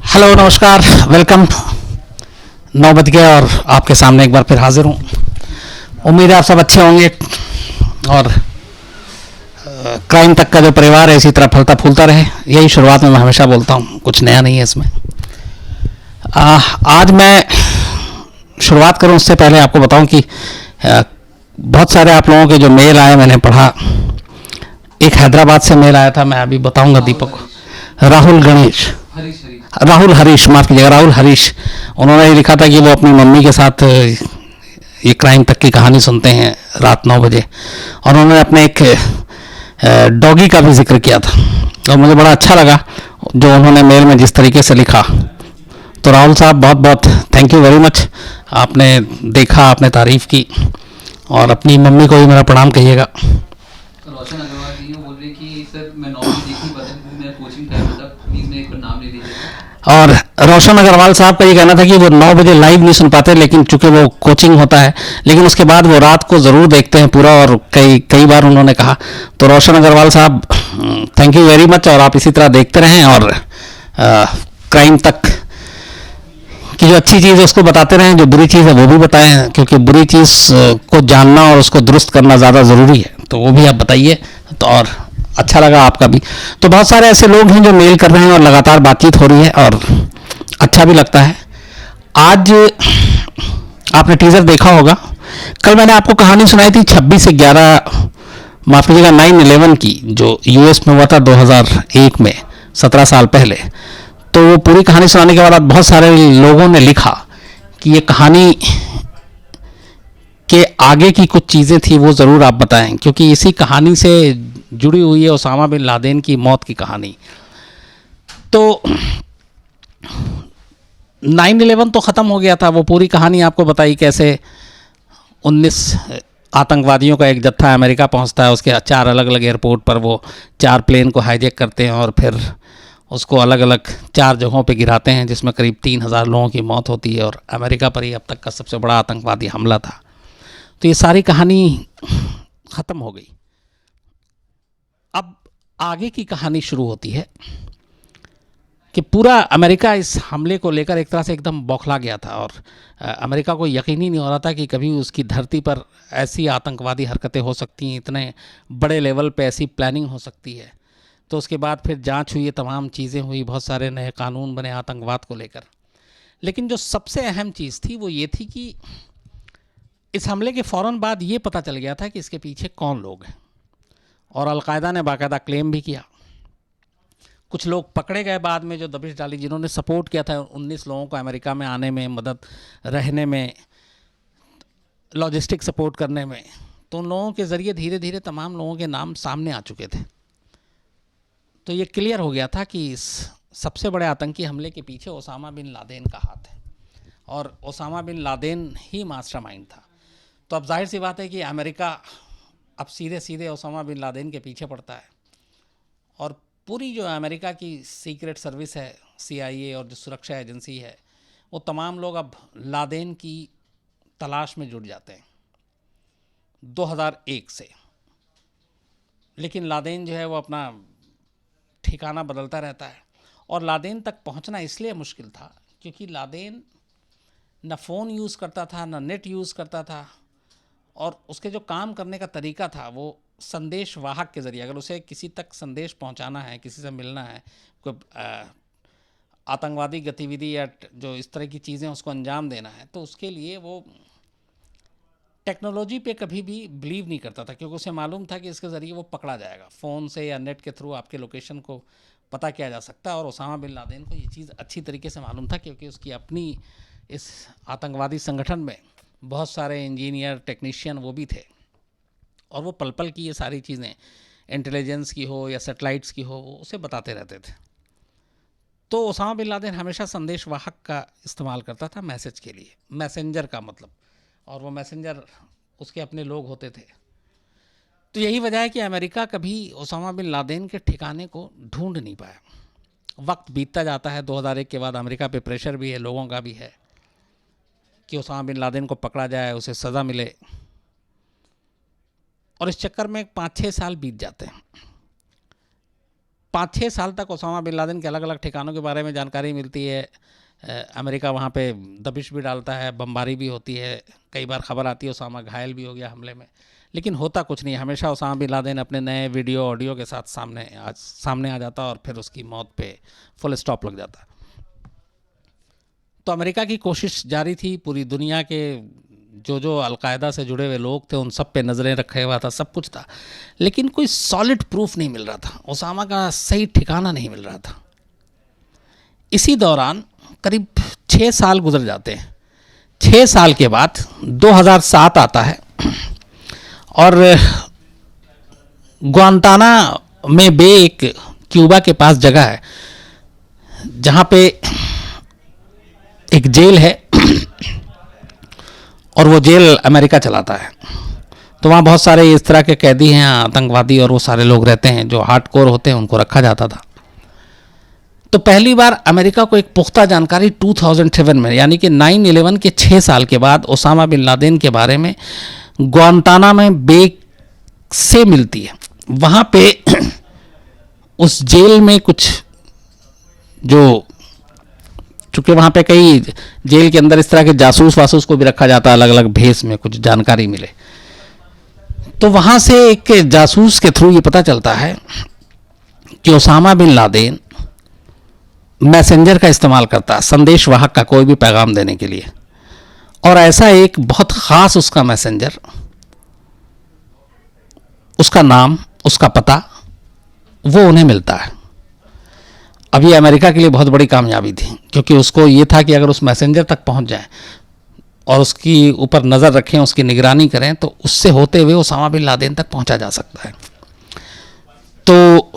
Hello, नमस्कार, welcome. 9 बज गए और आपके सामने एक बार फिर हाजिर हूँ। उम्मीद है आप सब अच्छे होंगे और क्राइम तक का जो परिवार है इसी तरह फलता फूलता रहे। यही शुरुआत में मैं हमेशा बोलता हूँ, कुछ नया नहीं है इसमें। आज मैं शुरुआत करूँ उससे पहले आपको बताऊँ कि बहुत सारे आप लोगों के जो मेल आए मैंने पढ़ा। एक हैदराबाद से मेल आया था, मैं अभी बताऊंगा दीपक को। राहुल हरीश, माफ कीजिएगा, राहुल हरीश। उन्होंने लिखा था कि वो अपनी मम्मी के साथ ये क्राइम तक की कहानी सुनते हैं रात 9 बजे, और उन्होंने अपने एक डॉगी का भी जिक्र किया था और मुझे बड़ा अच्छा लगा जो उन्होंने मेल में जिस तरीके से लिखा। तो राहुल साहब, बहुत बहुत थैंक यू वेरी मच। आपने देखा, आपने तारीफ की, और अपनी मम्मी को भी मेरा प्रणाम कहिएगा। रोशन अग्रवाल जी बोल रहे कि सर मैं 9 बजे देख नहीं पाता, मैं कोचिंग टाइम होता, प्लीज़ मेरे को नाम ले लीजिएगा। और रोशन अग्रवाल साहब का ये कहना था कि वो 9 बजे लाइव नहीं सुन पाते, लेकिन चूंकि वो कोचिंग होता है, लेकिन उसके बाद वो रात को ज़रूर देखते हैं पूरा, और कई बार उन्होंने कहा। तो रोशन अग्रवाल साहब, थैंक यू वेरी मच, और आप इसी तरह देखते रहें और क्राइम तक की जो अच्छी चीज़ है उसको बताते रहें, जो बुरी चीज़ है वो भी बताएं, क्योंकि बुरी चीज़ को जानना और उसको दुरुस्त करना ज़्यादा ज़रूरी है। तो वो भी आप बताइए। तो और अच्छा लगा आपका भी। तो बहुत सारे ऐसे लोग हैं जो मेल कर रहे हैं और लगातार बातचीत हो रही है और अच्छा भी लगता है। आज आपने टीजर देखा होगा। कल मैंने आपको कहानी सुनाई थी 26 से 11, माफ कीजिएगा 9/11 की, जो यूएस में हुआ था 2001 में, 17 साल पहले। तो वो पूरी कहानी सुनाने के बाद बहुत सारे लोगों ने लिखा कि ये कहानी के आगे की कुछ चीज़ें थी वो ज़रूर आप बताएं, क्योंकि इसी कहानी से जुड़ी हुई है ओसामा बिन लादेन की मौत की कहानी। तो 9/11 तो ख़त्म हो गया था, वो पूरी कहानी आपको बताई कैसे 19 आतंकवादियों का एक जत्था अमेरिका पहुंचता है, उसके 4 अलग अलग एयरपोर्ट पर वो 4 प्लेन को हाईजैक करते हैं और फिर उसको अलग अलग 4 जगहों पे गिराते हैं, जिसमें करीब 3000 लोगों की मौत होती है, और अमेरिका पर ही अब तक का सबसे बड़ा आतंकवादी हमला था। तो ये सारी कहानी ख़त्म हो गई। अब आगे की कहानी शुरू होती है कि पूरा अमेरिका इस हमले को लेकर एक तरह से एकदम बौखला गया था, और अमेरिका को यकीन ही नहीं हो रहा था कि कभी उसकी धरती पर ऐसी आतंकवादी हरकतें हो सकती हैं, इतने बड़े लेवल पे ऐसी प्लानिंग हो सकती है। तो उसके बाद फिर जांच हुई, तमाम चीज़ें हुई, बहुत सारे नए कानून बने आतंकवाद को लेकर। लेकिन जो सबसे अहम चीज़ थी वो ये थी कि इस हमले के फ़ौरन बाद ये पता चल गया था कि इसके पीछे कौन लोग हैं, और अलकायदा ने बाकायदा क्लेम भी किया। कुछ लोग पकड़े गए बाद में जो दबिश डाली, जिन्होंने सपोर्ट किया था 19 लोगों को अमेरिका में आने में, मदद, रहने में, लॉजिस्टिक सपोर्ट करने में। तो उन लोगों के ज़रिए धीरे धीरे तमाम लोगों के नाम सामने आ चुके थे। तो ये क्लियर हो गया था कि इस सबसे बड़े आतंकी हमले के पीछे ओसामा बिन लादेन का हाथ है, और ओसामा बिन लादेन ही मास्टरमाइंड था। तो अब जाहिर सी बात है कि अमेरिका अब सीधे सीधे ओसामा बिन लादेन के पीछे पड़ता है, और पूरी जो अमेरिका की सीक्रेट सर्विस है, CIA, और जो सुरक्षा एजेंसी है, वो तमाम लोग अब लादेन की तलाश में जुट जाते हैं 2001 से। लेकिन लादेन जो है वो अपना ठिकाना बदलता रहता है, और लादेन तक पहुंचना इसलिए मुश्किल था क्योंकि लादेन न फ़ोन यूज़ करता था, न नेट यूज़ करता था, और उसके जो काम करने का तरीका था वो संदेश वाहक के ज़रिए, अगर उसे किसी तक संदेश पहुंचाना है, किसी से मिलना है, कोई आतंकवादी गतिविधि या जो इस तरह की चीज़ें उसको अंजाम देना है, तो उसके लिए वो टेक्नोलॉजी पे कभी भी बिलीव नहीं करता था, क्योंकि उसे मालूम था कि इसके ज़रिए वो पकड़ा जाएगा। फ़ोन से या नेट के थ्रू आपके लोकेशन को पता किया जा सकता है, और ओसामा बिन लादेन को ये चीज़ अच्छी तरीके से मालूम था, क्योंकि उसकी अपनी इस आतंकवादी संगठन में बहुत सारे इंजीनियर, टेक्नीशियन वो भी थे, और वो पल पल की ये सारी चीज़ें, इंटेलिजेंस की हो या सैटेलाइट्स की हो, वो उसे बताते रहते थे। तो ओसामा बिन लादेन हमेशा संदेश वाहक का इस्तेमाल करता था मैसेज के लिए, मैसेंजर का मतलब, और वो मैसेंजर उसके अपने लोग होते थे। तो यही वजह है कि अमेरिका कभी ओसामा बिन लादेन के ठिकाने को ढूंढ नहीं पाया। वक्त बीतता जाता है, 2001 के बाद अमेरिका पे प्रेशर भी है, लोगों का भी है कि ओसामा बिन लादेन को पकड़ा जाए, उसे सज़ा मिले, और इस चक्कर में 5-6 साल बीत जाते हैं। 5-6 साल तक ओसामा बिन लादेन के अलग अलग ठिकानों के बारे में जानकारी मिलती है। अमेरिका वहाँ पे दबिश भी डालता है, बमबारी भी होती है, कई बार खबर आती है ओसामा घायल भी हो गया हमले में, लेकिन होता कुछ नहीं। हमेशा ओसामा बिन लादेन अपने नए वीडियो ऑडियो के साथ सामने आ जाता और फिर उसकी मौत पे फुल स्टॉप लग जाता। तो अमेरिका की कोशिश जारी थी, पूरी दुनिया के जो अलकायदा से जुड़े हुए लोग थे उन सब पे नज़रें रखे हुआ था, सब कुछ था, लेकिन कोई सॉलिड प्रूफ नहीं मिल रहा था, ओसामा का सही ठिकाना नहीं मिल रहा था। इसी दौरान करीब 6 साल गुजर जाते हैं। 6 साल के बाद 2007 आता है और ग्वांटाना में बे एक क्यूबा के पास जगह है जहाँ पे एक जेल है और वो जेल अमेरिका चलाता है। तो वहाँ बहुत सारे इस तरह के कैदी हैं, आतंकवादी और वो सारे लोग रहते हैं जो हार्डकोर होते हैं, उनको रखा जाता था। तो पहली बार अमेरिका को एक पुख्ता जानकारी 2007 में, यानी कि 9/11 के 6 साल के बाद ओसामा बिन लादेन के बारे में ग्वांटाना में बे से मिलती है। वहाँ पे उस जेल में कुछ जो, चूँकि वहाँ पे कई जेल के अंदर इस तरह के जासूस को भी रखा जाता है, अलग अलग भेष में कुछ जानकारी मिले, तो वहाँ से एक जासूस के थ्रू ये पता चलता है कि ओसामा बिन लादेन मैसेंजर का इस्तेमाल करता है, संदेश वाहक का, कोई भी पैगाम देने के लिए। और ऐसा एक बहुत ख़ास उसका मैसेंजर, उसका नाम, उसका पता, वो उन्हें मिलता है। अब ये अमेरिका के लिए बहुत बड़ी कामयाबी थी, क्योंकि उसको ये था कि अगर उस मैसेंजर तक पहुंच जाए और उसकी ऊपर नज़र रखें, उसकी निगरानी करें, तो उससे होते हुए ओसामा बिन लादेन तक पहुंचा जा सकता है। तो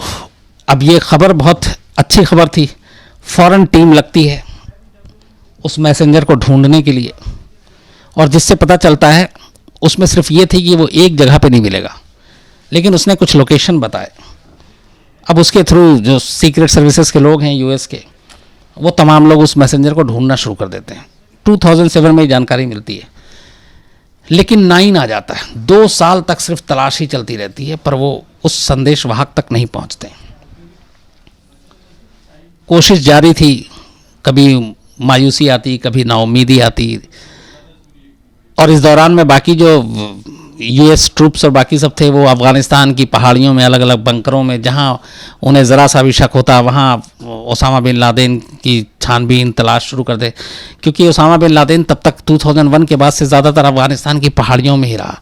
अब ये खबर बहुत अच्छी खबर थी। फ़ौरन टीम लगती है उस मैसेंजर को ढूंढने के लिए, और जिससे पता चलता है उसमें सिर्फ ये थी कि वो एक जगह पे नहीं मिलेगा, लेकिन उसने कुछ लोकेशन बताए। अब उसके थ्रू जो सीक्रेट सर्विसेज के लोग हैं यूएस के, वो तमाम लोग उस मैसेंजर को ढूंढना शुरू कर देते हैं। 2007 में ये जानकारी मिलती है, लेकिन 9 आ जाता है। 2 साल तक सिर्फ तलाशी चलती रहती है, पर वो उस संदेश वाहक तक नहीं पहुंचते। कोशिश जारी थी, कभी मायूसी आती, कभी नाउमीदी आती, और इस दौरान में बाकी जो यूएस ट्रूप्स और बाकी सब थे वो अफ़गानिस्तान की पहाड़ियों में, अलग अलग बंकरों में, जहां उन्हें ज़रा सा भी शक होता वहां ओसामा बिन लादेन की छानबीन तलाश शुरू कर दे, क्योंकि ओसामा बिन लादेन तब तक 2001 के बाद से ज़्यादातर अफ़गानिस्तान की पहाड़ियों में ही रहा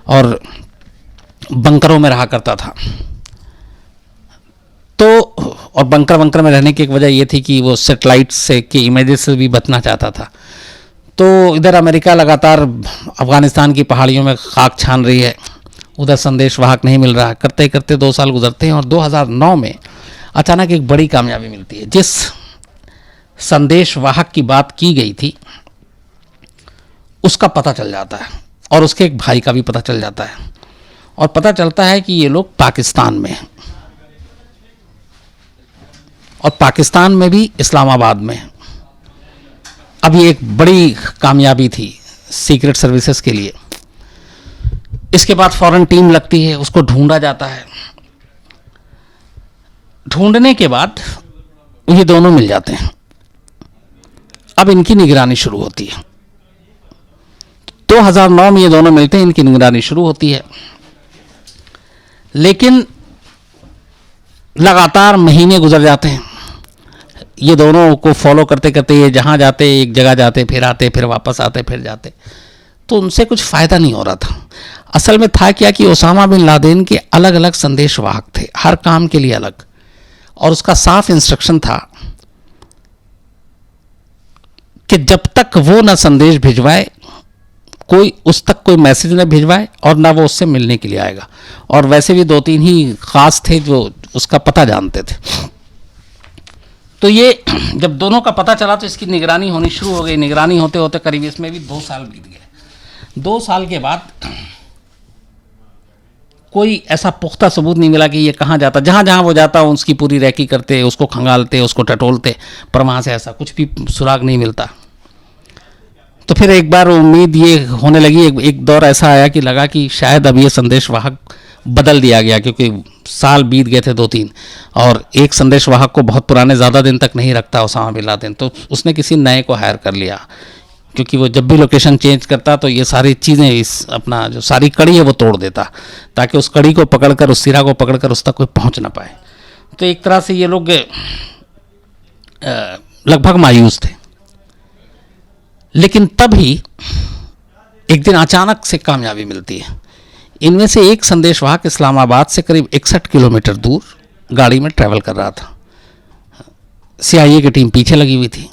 और बंकरों में रहा करता था। तो और बंकर में रहने की एक वजह ये थी कि वो सेटेलाइट से के इमेजेस से भी बचना चाहता था। तो इधर अमेरिका लगातार अफ़गानिस्तान की पहाड़ियों में खाक छान रही है, उधर संदेश वाहक नहीं मिल रहा। करते करते 2 साल गुजरते हैं और 2009 में अचानक एक बड़ी कामयाबी मिलती है। जिस संदेश वाहक की बात की गई थी उसका पता चल जाता है, और उसके एक भाई का भी पता चल जाता है, और पता चलता है कि ये लोग पाकिस्तान में हैं, और पाकिस्तान में भी इस्लामाबाद में है। अब ये एक बड़ी कामयाबी थी सीक्रेट सर्विसेज के लिए। इसके बाद फौरन टीम लगती है, उसको ढूंढा जाता है। ढूंढने के बाद ये दोनों मिल जाते हैं। अब इनकी निगरानी शुरू होती है। 2009 में ये दोनों मिलते हैं, इनकी निगरानी शुरू होती है, लेकिन लगातार महीने गुजर जाते हैं। ये दोनों को फॉलो करते करते ये जहाँ जाते, एक जगह जाते, फिर आते, फिर वापस आते, फिर जाते, तो उनसे कुछ फ़ायदा नहीं हो रहा था। असल में था क्या कि ओसामा बिन लादेन के अलग अलग संदेश वाहक थे, हर काम के लिए अलग, और उसका साफ इंस्ट्रक्शन था कि जब तक वो ना संदेश भिजवाए, कोई उस तक कोई मैसेज न भिजवाए, और ना वो उससे मिलने के लिए आएगा। और वैसे भी 2-3 ही खास थे जो उसका पता जानते थे। तो ये जब दोनों का पता चला तो इसकी निगरानी होनी शुरू हो गई। निगरानी होते होते करीब इसमें भी 2 साल बीत गए। 2 साल के बाद कोई ऐसा पुख्ता सबूत नहीं मिला कि ये कहाँ जाता। जहाँ जहाँ वो जाता उसकी पूरी रैकी करते, उसको खंगालते, उसको टटोलते, पर वहाँ से ऐसा कुछ भी सुराग नहीं मिलता। तो फिर एक बार उम्मीद ये होने लगी, एक दौर ऐसा आया कि लगा कि शायद अब ये संदेश वाहक बदल दिया गया, क्योंकि साल बीत गए थे 2-3, और एक संदेशवाहक को बहुत पुराने ज़्यादा दिन तक नहीं रखता ओसामा बिन लादेन, तो उसने किसी नए को हायर कर लिया, क्योंकि वो जब भी लोकेशन चेंज करता तो ये सारी चीज़ें, इस अपना जो सारी कड़ी है वो तोड़ देता, ताकि उस कड़ी को पकड़कर, उस सिरा को पकड़कर उस तक कोई पहुंच ना पाए। तो एक तरह से ये लोग लगभग मायूस थे। लेकिन तभी एक दिन अचानक से कामयाबी मिलती है। इनमें से एक संदेशवाहक इस्लामाबाद से करीब 61 किलोमीटर दूर गाड़ी में ट्रैवल कर रहा था। CIA की टीम पीछे लगी हुई थी।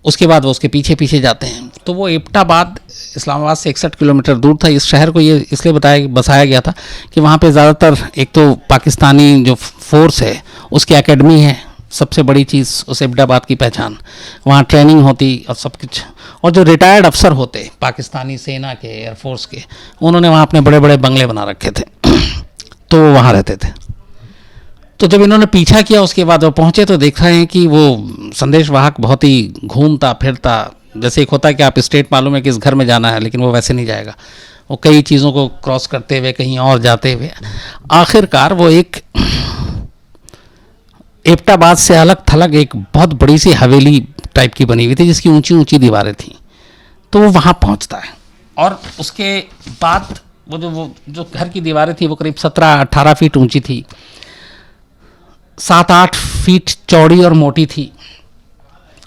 उसके बाद वो उसके पीछे पीछे जाते हैं, तो वो एबटाबाद इस्लामाबाद से 61 किलोमीटर दूर था। इस शहर को ये इसलिए बसाया गया था कि वहाँ पे ज़्यादातर एक तो पाकिस्तानी जो फोर्स है उसकी एकेडमी है, सबसे बड़ी चीज़ उस एबटाबाद की पहचान, वहाँ ट्रेनिंग होती और सब कुछ, और जो रिटायर्ड अफसर होते पाकिस्तानी सेना के, एयरफोर्स के, उन्होंने वहाँ अपने बड़े बड़े बंगले बना रखे थे तो वो वहाँ रहते थे। तो जब इन्होंने पीछा किया, उसके बाद वो पहुँचे तो देख रहे हैं कि वो संदेशवाहक बहुत ही घूमता फिरता, जैसे एक होता है कि आप स्टेट मालूम है कि इस घर में जाना है, लेकिन वो वैसे नहीं जाएगा, वो कई चीज़ों को क्रॉस करते हुए कहीं और जाते हुए आखिरकार वो एक एबटाबाद से अलग थलग एक बहुत बड़ी सी हवेली टाइप की बनी हुई थी, जिसकी ऊंची ऊंची दीवारें थीं। तो वो वहाँ पहुँचता है, और उसके बाद वो जो घर की दीवारें थी वो करीब 17-18 फीट ऊंची थी, 7-8 फीट चौड़ी और मोटी थी।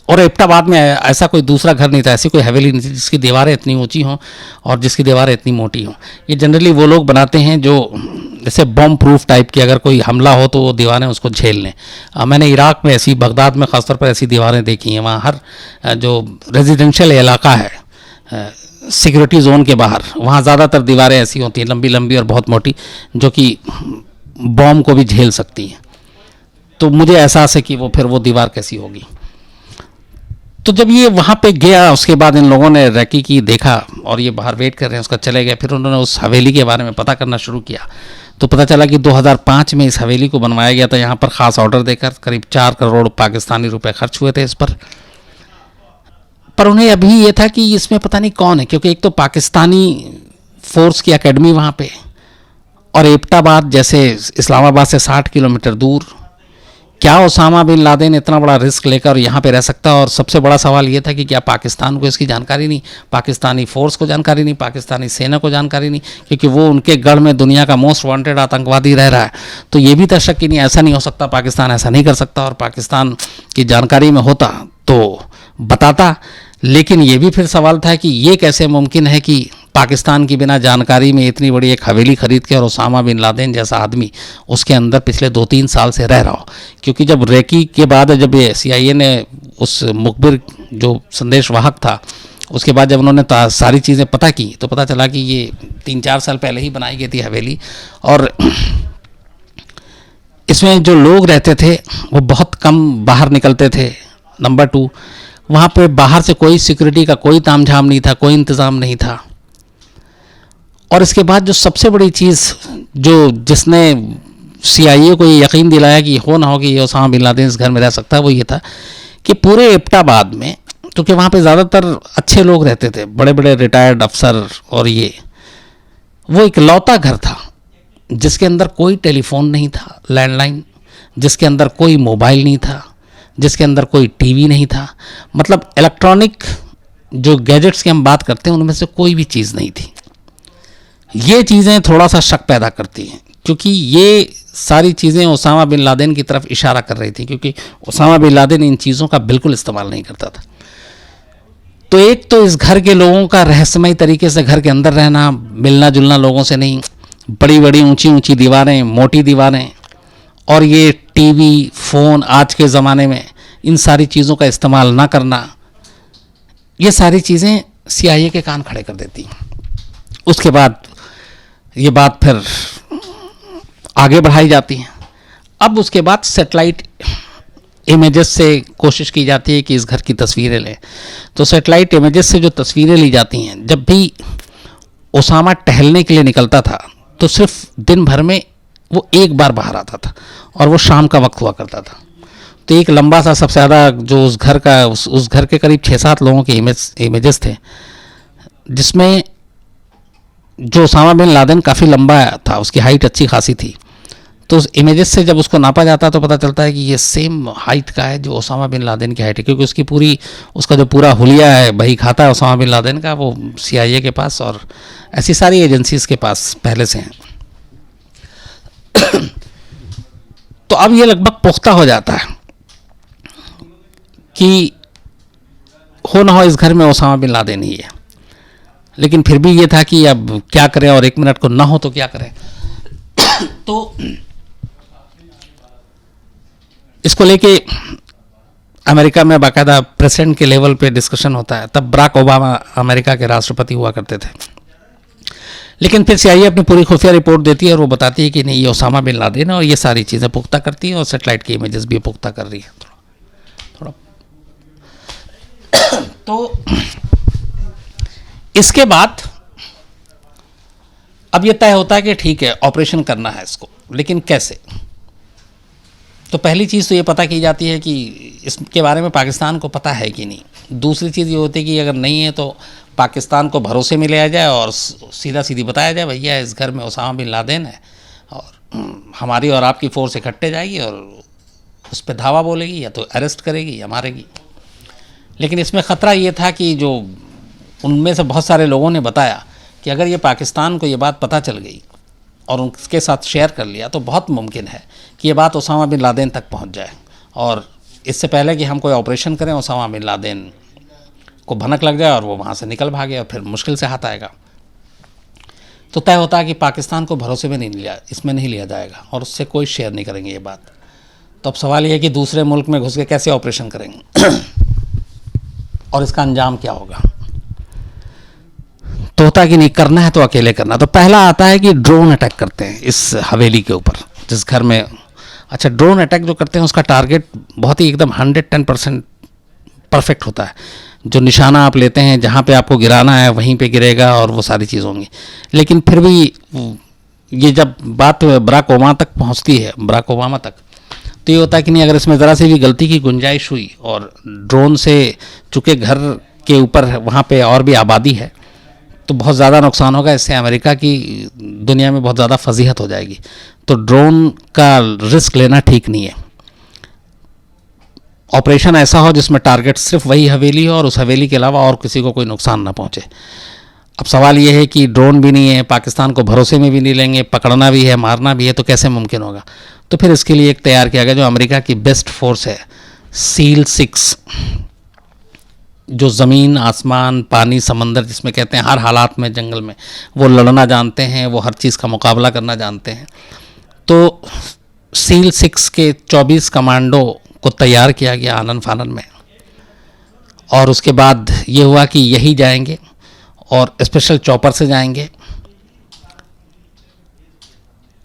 और एबटाबाद में ऐसा कोई दूसरा घर नहीं था, ऐसी कोई हवेली नहीं थी जिसकी दीवारें इतनी ऊंची हों और जिसकी दीवारें इतनी मोटी हों। ये जनरली वो लोग बनाते हैं जो जैसे बॉम्ब प्रूफ टाइप की, अगर कोई हमला हो तो वो दीवारें उसको झेल लें। मैंने इराक़ में ऐसी, बगदाद में ख़ासतौर पर ऐसी दीवारें देखी हैं। वहाँ हर जो रेजिडेंशियल इलाका है सिक्योरिटी जोन के बाहर, वहाँ ज़्यादातर दीवारें ऐसी होती हैं, लंबी लंबी और बहुत मोटी, जो कि बॉम्ब को भी झेल सकती हैं। तो मुझे एहसास है कि वो फिर वो दीवार कैसी होगी। तो जब ये वहाँ पे गया, उसके बाद इन लोगों ने रैकी की, देखा, और ये बाहर वेट कर रहे हैं उसका, चले गए। फिर उन्होंने उस हवेली के बारे में पता करना शुरू किया, तो पता चला कि 2005 में इस हवेली को बनवाया गया था। यहाँ पर ख़ास ऑर्डर देकर करीब 4 करोड़ पाकिस्तानी रुपए खर्च हुए थे इस पर उन्हें अभी ये था कि इसमें पता नहीं कौन है, क्योंकि एक तो पाकिस्तानी फोर्स की एकेडमी वहाँ पे, और एबटाबाद जैसे इस्लामाबाद से 60 किलोमीटर दूर, क्या ओसामा बिन लादेन इतना बड़ा रिस्क लेकर यहाँ पे रह सकता? और सबसे बड़ा सवाल ये था कि क्या पाकिस्तान को इसकी जानकारी नहीं, पाकिस्तानी फोर्स को जानकारी नहीं, पाकिस्तानी सेना को जानकारी नहीं, क्योंकि वो उनके गढ़ में दुनिया का मोस्ट वांटेड आतंकवादी रह रहा है। तो ये भी था शक कि नहीं, ऐसा नहीं हो सकता, पाकिस्तान ऐसा नहीं कर सकता, और पाकिस्तान की जानकारी में होता तो बताता। लेकिन ये भी फिर सवाल था कि ये कैसे मुमकिन है कि पाकिस्तान की बिना जानकारी में इतनी बड़ी एक हवेली खरीद के और ओसामा बिन लादेन जैसा आदमी उसके अंदर पिछले 2-3 साल से रह रहा हो। क्योंकि जब रेकी के बाद, जब ये CIA ने उस मुखबिर जो संदेशवाहक था, उसके बाद जब उन्होंने सारी चीज़ें पता की, तो पता चला कि ये 3-4 साल पहले ही बनाई गई थी हवेली, और इसमें जो लोग रहते थे वो बहुत कम बाहर निकलते थे। नंबर 2, वहाँ पे बाहर से कोई सिक्योरिटी का कोई तामझाम नहीं था, कोई इंतज़ाम नहीं था। और इसके बाद जो सबसे बड़ी चीज़ जिसने CIA को ये यकीन दिलाया कि हो ना हो कि ये ओसामा बिन लादेन इस घर में रह सकता है, वो ये था कि पूरे एबटाबाद में, क्योंकि वहाँ पे ज़्यादातर अच्छे लोग रहते थे, बड़े बड़े रिटायर्ड अफसर, और वो इकलौता घर था जिसके अंदर कोई टेलीफोन नहीं था, लैंडलाइन, जिसके अंदर कोई मोबाइल नहीं था, जिसके अंदर कोई टीवी नहीं था। मतलब इलेक्ट्रॉनिक जो गैजेट्स की हम बात करते हैं उनमें से कोई भी चीज़ नहीं थी। ये चीज़ें थोड़ा सा शक पैदा करती हैं, क्योंकि ये सारी चीज़ें ओसामा बिन लादेन की तरफ इशारा कर रही थी, क्योंकि ओसामा बिन लादेन इन चीज़ों का बिल्कुल इस्तेमाल नहीं करता था। तो एक तो इस घर के लोगों का रहस्यमय तरीके से घर के अंदर रहना, मिलना जुलना लोगों से नहीं, बड़ी बड़ी ऊंची ऊंची दीवारें, मोटी दीवारें, और ये टीवी, फ़ोन, आज के ज़माने में इन सारी चीज़ों का इस्तेमाल ना करना, ये सारी चीज़ें CIA के कान खड़े कर देती हैं। उसके बाद ये बात फिर आगे बढ़ाई जाती है। अब उसके बाद सैटेलाइट इमेजेस से कोशिश की जाती है कि इस घर की तस्वीरें लें। तो सैटेलाइट इमेजेस से जो तस्वीरें ली जाती हैं, जब भी ओसामा टहलने के लिए निकलता था तो सिर्फ दिन भर में वो एक बार बाहर आता था, और वो शाम का वक्त हुआ करता था। तो एक लंबा सा, सबसे ज़्यादा जो उस घर का, उस घर के करीब 6-7 लोगों के इमेजेस थे, जिसमें जो ओसामा बिन लादेन काफ़ी लंबा था, उसकी हाइट अच्छी खासी थी, तो उस इमेजेस से जब उसको नापा जाता है तो पता चलता है कि ये सेम हाइट का है जो ओसामा बिन लादेन की हाइट है, क्योंकि उसका जो पूरा हुलिया है वही खाता है ओसामा बिन लादेन का, वो CIA के पास और ऐसी सारी एजेंसीज के पास पहले से हैं। तो अब ये लगभग पुख्ता हो जाता है कि हो ना हो इस घर में ओसामा बिन लादेन ही है, लेकिन फिर भी ये था कि अब क्या करें, और 1 मिनट को ना हो तो क्या करें। तो इसको लेके अमेरिका में बाकायदा प्रेसिडेंट के लेवल पे डिस्कशन होता है। तब बराक ओबामा अमेरिका के राष्ट्रपति हुआ करते थे, लेकिन फिर CIA अपनी पूरी खुफिया रिपोर्ट देती है और वो बताती है कि नहीं, ये ओसामा बिन लादेन है, और ये सारी चीज़ें पुख्ता करती है और सेटेलाइट की इमेजेस भी पुख्ता कर रही है थोड़ा। तो इसके बाद अब ये तय होता है कि ठीक है ऑपरेशन करना है इसको, लेकिन कैसे। तो पहली चीज़ तो ये पता की जाती है कि इसके बारे में पाकिस्तान को पता है कि नहीं। दूसरी चीज़ ये होती है कि अगर नहीं है तो पाकिस्तान को भरोसे में लिया जाए और सीधा सीधी बताया जाए भैया इस घर में ओसामा बिन लादेन है, और हमारी और आपकी फोर्स इकट्ठे जाएगी और उस पर धावा बोलेगी, या तो अरेस्ट करेगी या मारेगी। लेकिन इसमें ख़तरा ये था कि जो उनमें से बहुत सारे लोगों ने बताया कि अगर ये पाकिस्तान को ये बात पता चल गई और उनके साथ शेयर कर लिया तो बहुत मुमकिन है कि ये बात ओसामा बिन लादेन तक पहुंच जाए, और इससे पहले कि हम कोई ऑपरेशन करें ओसामा बिन लादेन को भनक लग जाए और वो वहाँ से निकल भागे और फिर मुश्किल से हाथ आएगा। तो तय होता है कि पाकिस्तान को भरोसे में इसमें नहीं लिया जाएगा और उससे कोई शेयर नहीं करेंगे ये बात। तो अब सवाल ये है कि दूसरे मुल्क में घुस के कैसे ऑपरेशन करेंगे और इसका अंजाम क्या होगा। तो होता है कि नहीं, करना है तो अकेले करना। तो पहला आता है कि ड्रोन अटैक करते हैं इस हवेली के ऊपर जिस घर में। अच्छा, ड्रोन अटैक जो करते हैं उसका टारगेट बहुत ही एकदम 110% परफेक्ट होता है। जो निशाना आप लेते हैं, जहाँ पे आपको गिराना है वहीं पे गिरेगा और वो सारी चीज़ होंगी। लेकिन फिर भी ये जब बात बराक ओबामा तक पहुँचती है, बराक ओबामा तक, तो ये होता है कि नहीं, अगर इसमें ज़रा से भी गलती की गुंजाइश हुई और ड्रोन से, चूँकि घर के ऊपर वहाँ पे और भी आबादी है, तो बहुत ज़्यादा नुकसान होगा। इससे अमेरिका की दुनिया में बहुत ज़्यादा फजीहत हो जाएगी। तो ड्रोन का रिस्क लेना ठीक नहीं है। ऑपरेशन ऐसा हो जिसमें टारगेट सिर्फ वही हवेली हो और उस हवेली के अलावा और किसी को कोई नुकसान ना पहुंचे। अब सवाल ये है कि ड्रोन भी नहीं है, पाकिस्तान को भरोसे में भी नहीं लेंगे, पकड़ना भी है, मारना भी है, तो कैसे मुमकिन होगा। तो फिर इसके लिए एक तैयार किया गया जो अमेरिका की बेस्ट फोर्स है, SEAL 6, जो ज़मीन, आसमान, पानी, समंदर, जिसमें कहते हैं हर हालात में, जंगल में वो लड़ना जानते हैं, वो हर चीज़ का मुकाबला करना जानते हैं। तो SEAL 6 के 24 कमांडो को तैयार किया गया आनन फानन में, और उसके बाद ये हुआ कि यही जाएंगे और स्पेशल चॉपर से जाएंगे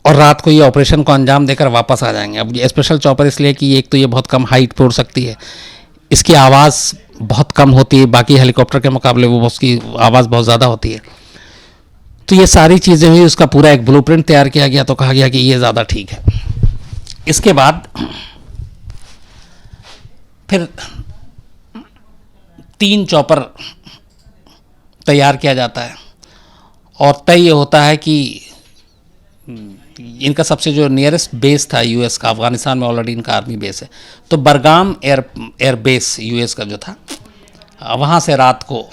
और रात को ये ऑपरेशन को अंजाम देकर वापस आ जाएंगे। अब ये स्पेशल चॉपर इसलिए कि एक तो ये बहुत कम हाइट पे उड़ सकती है, इसकी आवाज़ बहुत कम होती है, बाकी हेलीकॉप्टर के मुकाबले वो उसकी आवाज़ बहुत ज़्यादा होती है। तो ये सारी चीज़ें हुई, उसका पूरा एक ब्लूप्रिंट तैयार किया गया। तो कहा गया कि ये ज़्यादा ठीक है। इसके बाद फिर 3 चॉपर तैयार किया जाता है और तय ये होता है कि इनका सबसे जो नियरेस्ट बेस था US का, अफ़गानिस्तान में ऑलरेडी इनका आर्मी बेस है, तो बरगाम एयर बेस US का जो था, वहाँ से रात को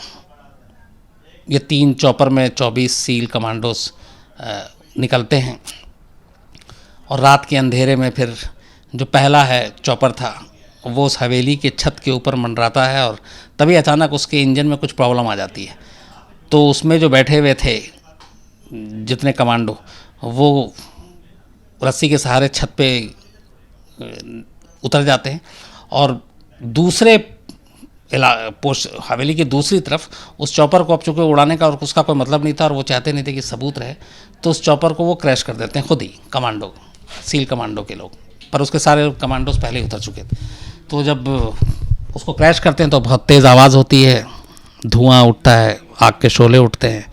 ये 3 चॉपर में 24 SEAL कमांडोज निकलते हैं और रात के अंधेरे में फिर जो पहला है चॉपर था वो उस हवेली के छत के ऊपर मंडराता है और तभी अचानक उसके इंजन में कुछ प्रॉब्लम आ जाती है। तो उसमें जो बैठे हुए थे जितने कमांडो, वो रस्सी के सहारे छत पे उतर जाते हैं और दूसरे हवेली की दूसरी तरफ उस चॉपर को, अब चूँकि उड़ाने का और उसका कोई मतलब नहीं था और वो चाहते नहीं थे कि सबूत रहे, तो उस चॉपर को वो क्रैश कर देते हैं खुद ही, कमांडो, SEAL कमांडो के लोग, पर उसके सारे कमांडोज पहले ही उतर चुके थे। तो जब उसको क्रैश करते हैं तो बहुत तेज़ आवाज़ होती है, धुआं उठता है, आग के शोले उठते हैं।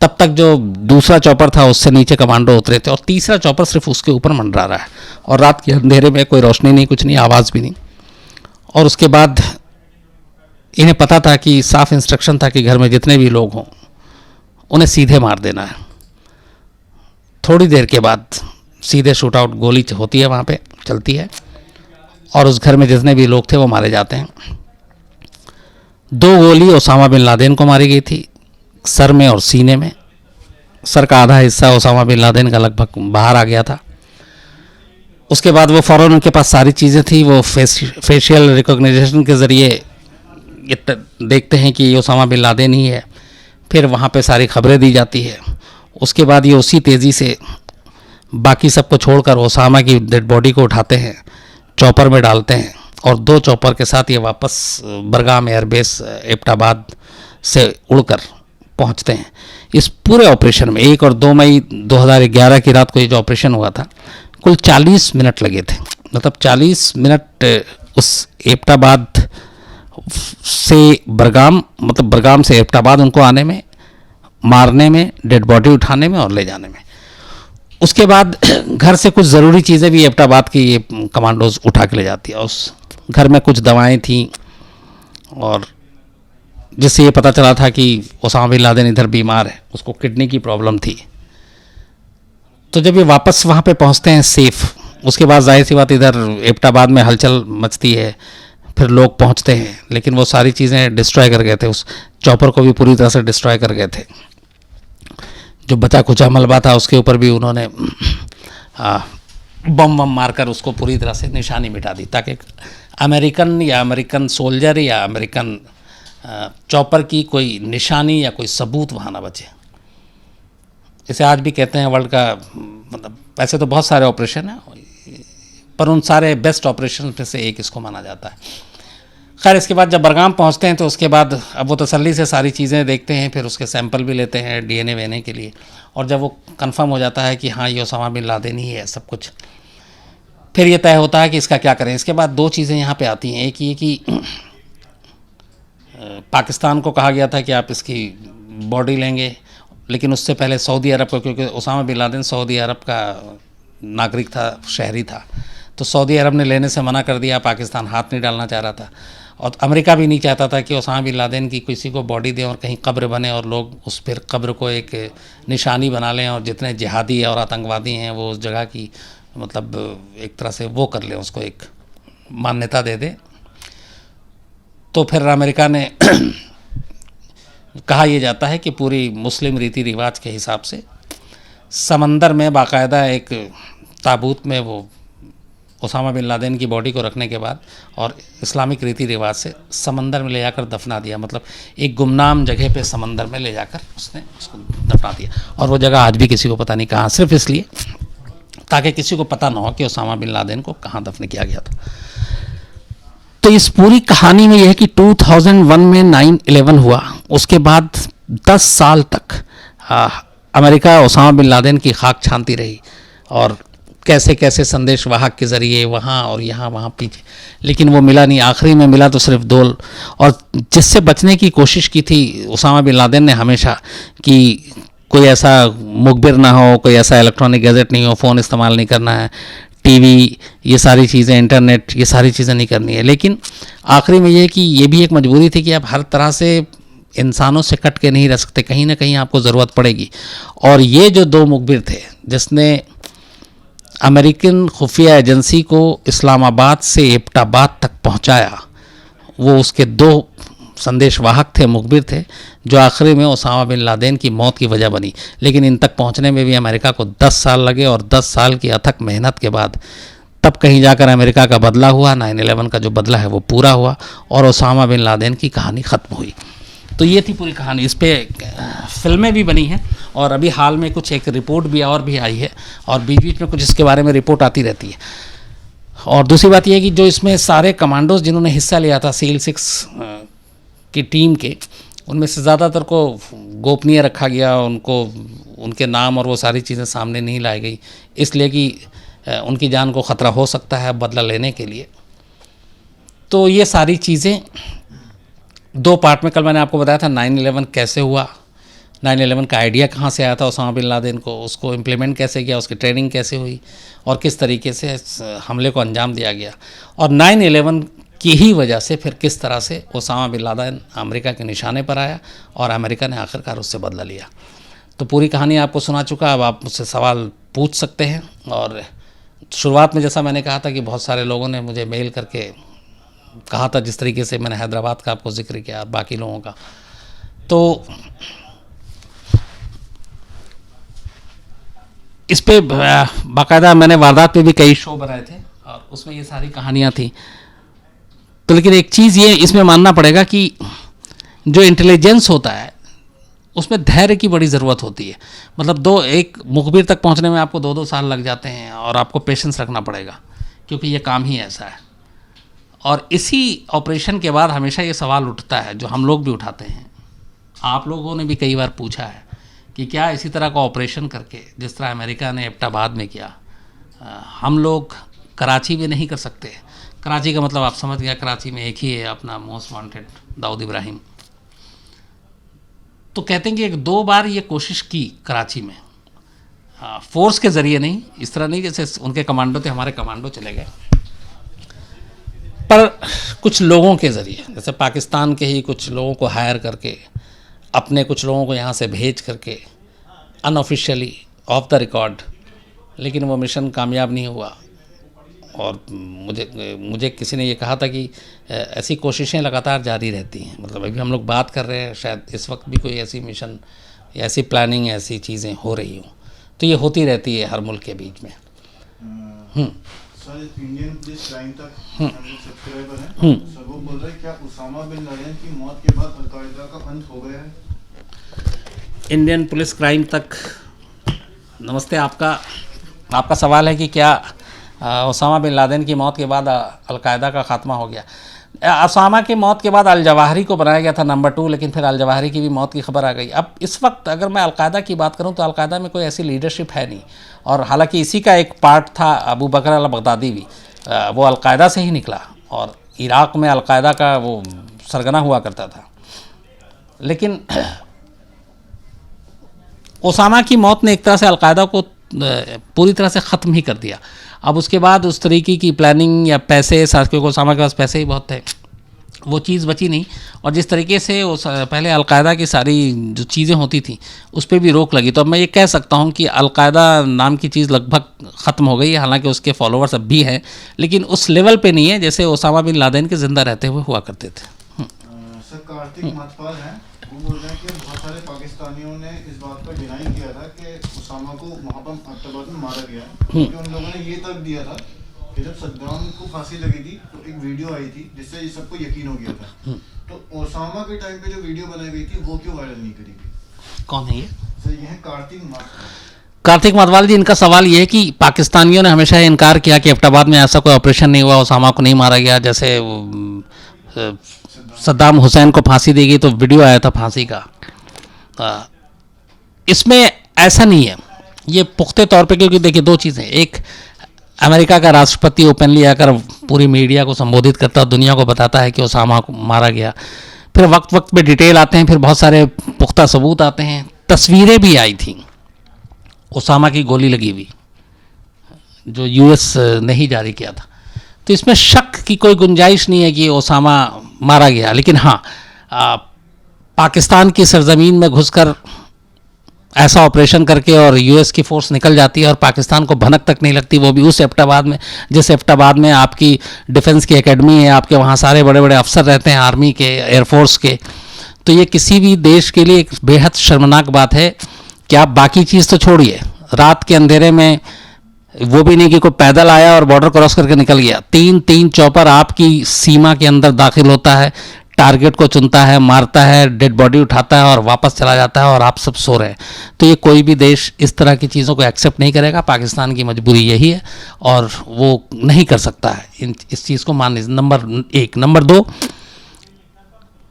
तब तक जो दूसरा चॉपर था उससे नीचे कमांडो उतरे थे और तीसरा चॉपर सिर्फ उसके ऊपर मंडरा रहा है और रात के अंधेरे में कोई रोशनी नहीं, कुछ नहीं, आवाज़ भी नहीं। और उसके बाद इन्हें पता था कि साफ इंस्ट्रक्शन था कि घर में जितने भी लोग हों उन्हें सीधे मार देना है। थोड़ी देर के बाद सीधे शूट आउट गोली होती है वहाँ पे, चलती है, और उस घर में जितने भी लोग थे वो मारे जाते हैं। 2 गोली ओसामा बिन लादेन को मारी गई थी, सर में और सीने में। सर का आधा हिस्सा ओसामा बिन लादेन का लगभग बाहर आ गया था। उसके बाद वो फ़ौरन, उनके पास सारी चीज़ें थी, वो फेशियल रिकॉग्निशन के ज़रिए देखते हैं कि ये ओसामा बिन लादेन ही है। फिर वहाँ पे सारी खबरें दी जाती है। उसके बाद ये उसी तेज़ी से बाकी सबको छोड़कर ओसामा की डेड बॉडी को उठाते हैं, चॉपर में डालते हैं, और 2 चॉपर के साथ ये वापस बरगाम एयरबेस एबटाबाद से उड़कर पहुंचते हैं। इस पूरे ऑपरेशन में 1 और 2 मई 2011 की रात को ये जो ऑपरेशन हुआ था, कुल 40 मिनट लगे थे। मतलब 40 मिनट उस एबटाबाद से बरगाम, मतलब बरगाम से एबटाबाद उनको आने में, मारने में, डेड बॉडी उठाने में और ले जाने में। उसके बाद घर से कुछ ज़रूरी चीज़ें भी एबटाबाद की ये कमांडोज उठा के ले जाती है। उस घर में कुछ दवाएं थीं, और जिससे ये पता चला था कि ओसामा बिन लादेन इधर बीमार है, उसको किडनी की प्रॉब्लम थी। तो जब ये वापस वहाँ पे पहुँचते हैं सेफ़, उसके बाद जाहिर सी बात इधर एबटाबाद में हलचल मचती है, फिर लोग पहुँचते हैं, लेकिन वो सारी चीज़ें डिस्ट्रॉय कर गए थे। उस चॉपर को भी पूरी तरह से डिस्ट्रॉय कर गए थे। जो बचा कुचा मलबा था उसके ऊपर भी उन्होंने बम मारकर उसको पूरी तरह से निशानी मिटा दी, ताकि अमेरिकन सोल्जर या अमेरिकन चॉपर की कोई निशानी या कोई सबूत वहाँ ना बचे। इसे आज भी कहते हैं वर्ल्ड का, मतलब वैसे तो बहुत सारे ऑपरेशन हैं, पर उन सारे बेस्ट ऑपरेशन में से एक इसको माना जाता है। खैर, इसके बाद जब बरगाम पहुंचते हैं तो उसके बाद अब वो तसल्ली से सारी चीज़ें देखते हैं, फिर उसके सैंपल भी लेते हैं DNA वेने के लिए, और जब वो कंफर्म हो जाता है कि हाँ ये ओसामा बिन लादेन ही है सब कुछ, फिर ये तय होता है कि इसका क्या करें। इसके बाद 2 चीज़ें यहाँ पे आती हैं। एक ये कि पाकिस्तान को कहा गया था कि आप इसकी बॉडी लेंगे, लेकिन उससे पहले सऊदी अरब को, क्योंकि ओसामा बिन लादेन सऊदी अरब का नागरिक था, शहरी था, तो सऊदी अरब ने लेने से मना कर दिया। पाकिस्तान हाथ नहीं डालना चाह रहा था, और अमेरिका भी नहीं चाहता था कि ओसामा बिन लादेन की किसी को बॉडी दें और कहीं कब्र बने और लोग उस पर कब्र को एक निशानी बना लें, और जितने जिहादी और आतंकवादी हैं वो उस जगह की, मतलब एक तरह से वो कर लें, उसको एक मान्यता दे दें। तो फिर अमेरिका ने कहा यह जाता है कि पूरी मुस्लिम रीति रिवाज के हिसाब से समंदर में बाकायदा एक ताबूत में वो ओसामा बिन लादेन की बॉडी को रखने के बाद और इस्लामिक रीति रिवाज से समंदर में ले जाकर दफना दिया। मतलब एक गुमनाम जगह पे समंदर में ले जाकर उसने उसको दफना दिया, और वो जगह आज भी किसी को पता नहीं कहाँ, सिर्फ इसलिए ताकि किसी को पता ना हो कि ओसामा बिन लादेन को कहाँ दफन किया गया था। तो इस पूरी कहानी में यह है कि 2001 में 9/11 हुआ, उसके बाद 10 साल तक अमेरिका ओसामा बिन लादेन की खाक छानती रही, और कैसे कैसे संदेश वाहक के ज़रिए वहाँ और यहाँ वहाँ पीछे, लेकिन वो मिला नहीं। आखिरी में मिला तो सिर्फ 2, और जिससे बचने की कोशिश की थी ओसामा बिन लादेन ने हमेशा, कि कोई ऐसा मुखबिर ना हो, कोई ऐसा इलेक्ट्रॉनिक गैजेट नहीं हो, फ़ोन इस्तेमाल नहीं करना है, टीवी, ये सारी चीज़ें, इंटरनेट, ये सारी चीज़ें नहीं करनी है। लेकिन आखिरी में ये कि ये भी एक मजबूरी थी कि आप हर तरह से इंसानों से कट के नहीं रह सकते, कहीं ना कहीं आपको ज़रूरत पड़ेगी। और ये जो 2 मुखबिर थे जिसने अमेरिकन खुफिया एजेंसी को इस्लामाबाद से एबटाबाद तक पहुंचाया, वो उसके 2 संदेशवाहक थे, मुखबिर थे, जो आखिरी में ओसामा बिन लादेन की मौत की वजह बनी। लेकिन इन तक पहुंचने में भी अमेरिका को 10 साल लगे, और 10 साल की अथक मेहनत के बाद तब कहीं जाकर अमेरिका का बदला हुआ, 9/11 का जो बदला है वो पूरा हुआ, और ओसामा बिन लादेन की कहानी ख़त्म हुई। तो ये थी पूरी कहानी। इस पर फिल्में भी बनी हैं, और अभी हाल में कुछ एक रिपोर्ट भी और भी आई है, और बीच बीच में कुछ इसके बारे में रिपोर्ट आती रहती है। और दूसरी बात यह है कि जो इसमें सारे कमांडोज जिन्होंने हिस्सा लिया था SEAL 6 की टीम के, उनमें से ज़्यादातर को गोपनीय रखा गया, उनको उनके नाम और वो सारी चीज़ें सामने नहीं लाई गई, इसलिए कि उनकी जान को ख़तरा हो सकता है बदला लेने के लिए। तो ये सारी चीज़ें 2 पार्ट में, कल मैंने आपको बताया था 9/11 कैसे हुआ, 9/11 का आइडिया कहाँ से आया था ओसामा बिन लादेन को, उसको इम्प्लीमेंट कैसे किया, उसकी ट्रेनिंग कैसे हुई, और किस तरीके से हमले को अंजाम दिया गया, और 9/11 की ही वजह से फिर किस तरह से ओसामा बिन लादेन अमेरिका के निशाने पर आया, और अमेरिका ने आखिरकार उससे बदला लिया। तो पूरी कहानी आपको सुना चुका। अब आप मुझसे सवाल पूछ सकते हैं। और शुरुआत में जैसा मैंने कहा था कि बहुत सारे लोगों ने मुझे मेल करके कहा था, जिस तरीके से मैंने हैदराबाद का आपको जिक्र किया, बाकी लोगों का, तो इस पे बाकायदा मैंने वारदात पे भी कई शो बनाए थे और उसमें ये सारी कहानियाँ थी। तो लेकिन एक चीज़ ये इसमें मानना पड़ेगा कि जो इंटेलिजेंस होता है उसमें धैर्य की बड़ी ज़रूरत होती है। मतलब एक मुखबिर तक पहुंचने में आपको 2-2 साल लग जाते हैं और आपको पेशेंस रखना पड़ेगा, क्योंकि ये काम ही ऐसा है। और इसी ऑपरेशन के बाद हमेशा ये सवाल उठता है जो हम लोग भी उठाते हैं, आप लोगों ने भी कई बार पूछा है कि क्या इसी तरह का ऑपरेशन करके, जिस तरह अमेरिका ने एबटाबाद में किया, हम लोग कराची में नहीं कर सकते। कराची का मतलब आप समझ गया, कराची में एक ही है अपना मोस्ट वांटेड दाऊद इब्राहिम। तो कहते हैं कि 1-2 बार ये कोशिश की कराची में, फोर्स के ज़रिए नहीं, इस तरह नहीं जैसे उनके कमांडो थे, हमारे कमांडो चले गए, पर कुछ लोगों के ज़रिए, जैसे पाकिस्तान के ही कुछ लोगों को हायर करके, अपने कुछ लोगों को यहाँ से भेज करके अनऑफिशियली ऑफ द रिकॉर्ड, लेकिन वो मिशन कामयाब नहीं हुआ। और मुझे किसी ने ये कहा था कि ऐसी कोशिशें लगातार जारी रहती हैं। मतलब अभी हम लोग बात कर रहे हैं, शायद इस वक्त भी कोई ऐसी मिशन, ऐसी प्लानिंग, ऐसी चीज़ें हो रही हों, तो ये होती रहती है हर मुल्क के बीच में। सर, इंडियन पुलिस क्राइम तक सब्सक्राइबर हैं, सर वो बोल रहे हैं क्या उसामा बिन लादेन की मौत के बाद अल-कायदा का अंत हो गया है? इंडियन पुलिस क्राइम तक, नमस्ते, आपका सवाल है कि क्या उसामा बिन लादेन की मौत के बाद अल-कायदा का ख़ात्मा हो गया। उसामा की मौत के बाद अल जवाहिरी को बनाया गया था नंबर 2, लेकिन फिर अल जवाहिरी की भी मौत की खबर आ गई। अब इस वक्त अगर मैं अल-कायदा की बात करूं तो अल-कायदा में कोई ऐसी लीडरशिप है नहीं, और हालांकि इसी का एक पार्ट था अबू बकर अल-बगदादी भी, वो अल-कायदा से ही निकला और इराक़ में अल-कायदा का वो सरगना हुआ करता था। लेकिन उसामा की मौत ने एक तरह से अल-कायदा को पूरी तरह से ख़त्म ही कर दिया। अब उसके बाद उस तरीके की प्लानिंग या पैसे, साथियों को उसामा के पास पैसे ही बहुत थे, वो चीज़ बची नहीं। और जिस तरीके से पहले अल-कायदा की सारी जो चीज़ें होती थी उस पर भी रोक लगी, तो अब मैं ये कह सकता हूँ कि अल-कायदा नाम की चीज़ लगभग ख़त्म हो गई है। हालांकि उसके फॉलोअर्स अब भी हैं, लेकिन उस लेवल पे नहीं है जैसे उसामा बिन लादेन के ज़िंदा रहते हुए हुआ करते थे। सर, कार्तिक मतवाल हैं, वो बोल रहे हैं कि बहुत सारे पाकिस्तानियों ने इस बात पर डिनाई किया था कि उसामा को वहाँ पर एबटाबाद में मारा गया, क्योंकि उन लोगों ने ये तर्क दिया था कि जब सद्दाम को फांसी लगी थी तो एक वीडियो आई थी जिससे सबको यकीन हो गया था। तो उसामा के टाइम पे जो वीडियो बनाई गई थी वो क्यों वायरल नहीं करी गई? कौन है ये? सर, ये है कार्तिक मतवाल जी। इनका सवाल ये है कि पाकिस्तानियों ने हमेशा इनकार किया कि एबटाबाद में ऐसा कोई ऑपरेशन नहीं हुआ, उसामा को नहीं मारा गया। जैसे सद्दाम हुसैन को फांसी दी गई तो वीडियो आया था फांसी का, इसमें ऐसा नहीं है ये पुख्ते तौर पे, क्योंकि देखिए 2 चीज़ें, एक अमेरिका का राष्ट्रपति ओपनली आकर पूरी मीडिया को संबोधित करता है, दुनिया को बताता है कि उसामा को मारा गया, फिर वक्त वक्त पे डिटेल आते हैं, फिर बहुत सारे पुख्ता सबूत आते हैं, तस्वीरें भी आई थी उसामा की गोली लगी हुई जो यूएस ने ही जारी किया था। तो इसमें शक की कोई गुंजाइश नहीं है कि उसामा मारा गया। लेकिन हाँ, पाकिस्तान की सरजमीन में घुसकर ऐसा ऑपरेशन करके और यूएस की फोर्स निकल जाती है और पाकिस्तान को भनक तक नहीं लगती, वो भी उस एबटाबाद में, जिस एबटाबाद में आपकी डिफेंस की एकेडमी है, आपके वहाँ सारे बड़े बड़े अफसर रहते हैं आर्मी के, एयरफोर्स के। तो ये किसी भी देश के लिए एक बेहद शर्मनाक बात है कि आप बाकी चीज़ तो छोड़िए, रात के अंधेरे में वो भी नहीं कि कोई पैदल आया और बॉर्डर क्रॉस करके निकल गया, 3 चॉपर आपकी सीमा के अंदर दाखिल होता है, टारगेट को चुनता है, मारता है, डेड बॉडी उठाता है और वापस चला जाता है और आप सब सो रहे हैं। तो ये कोई भी देश इस तरह की चीज़ों को एक्सेप्ट नहीं करेगा। पाकिस्तान की मजबूरी यही है और वो नहीं कर सकता है इस चीज़ को मानने। नंबर 1। नंबर 2,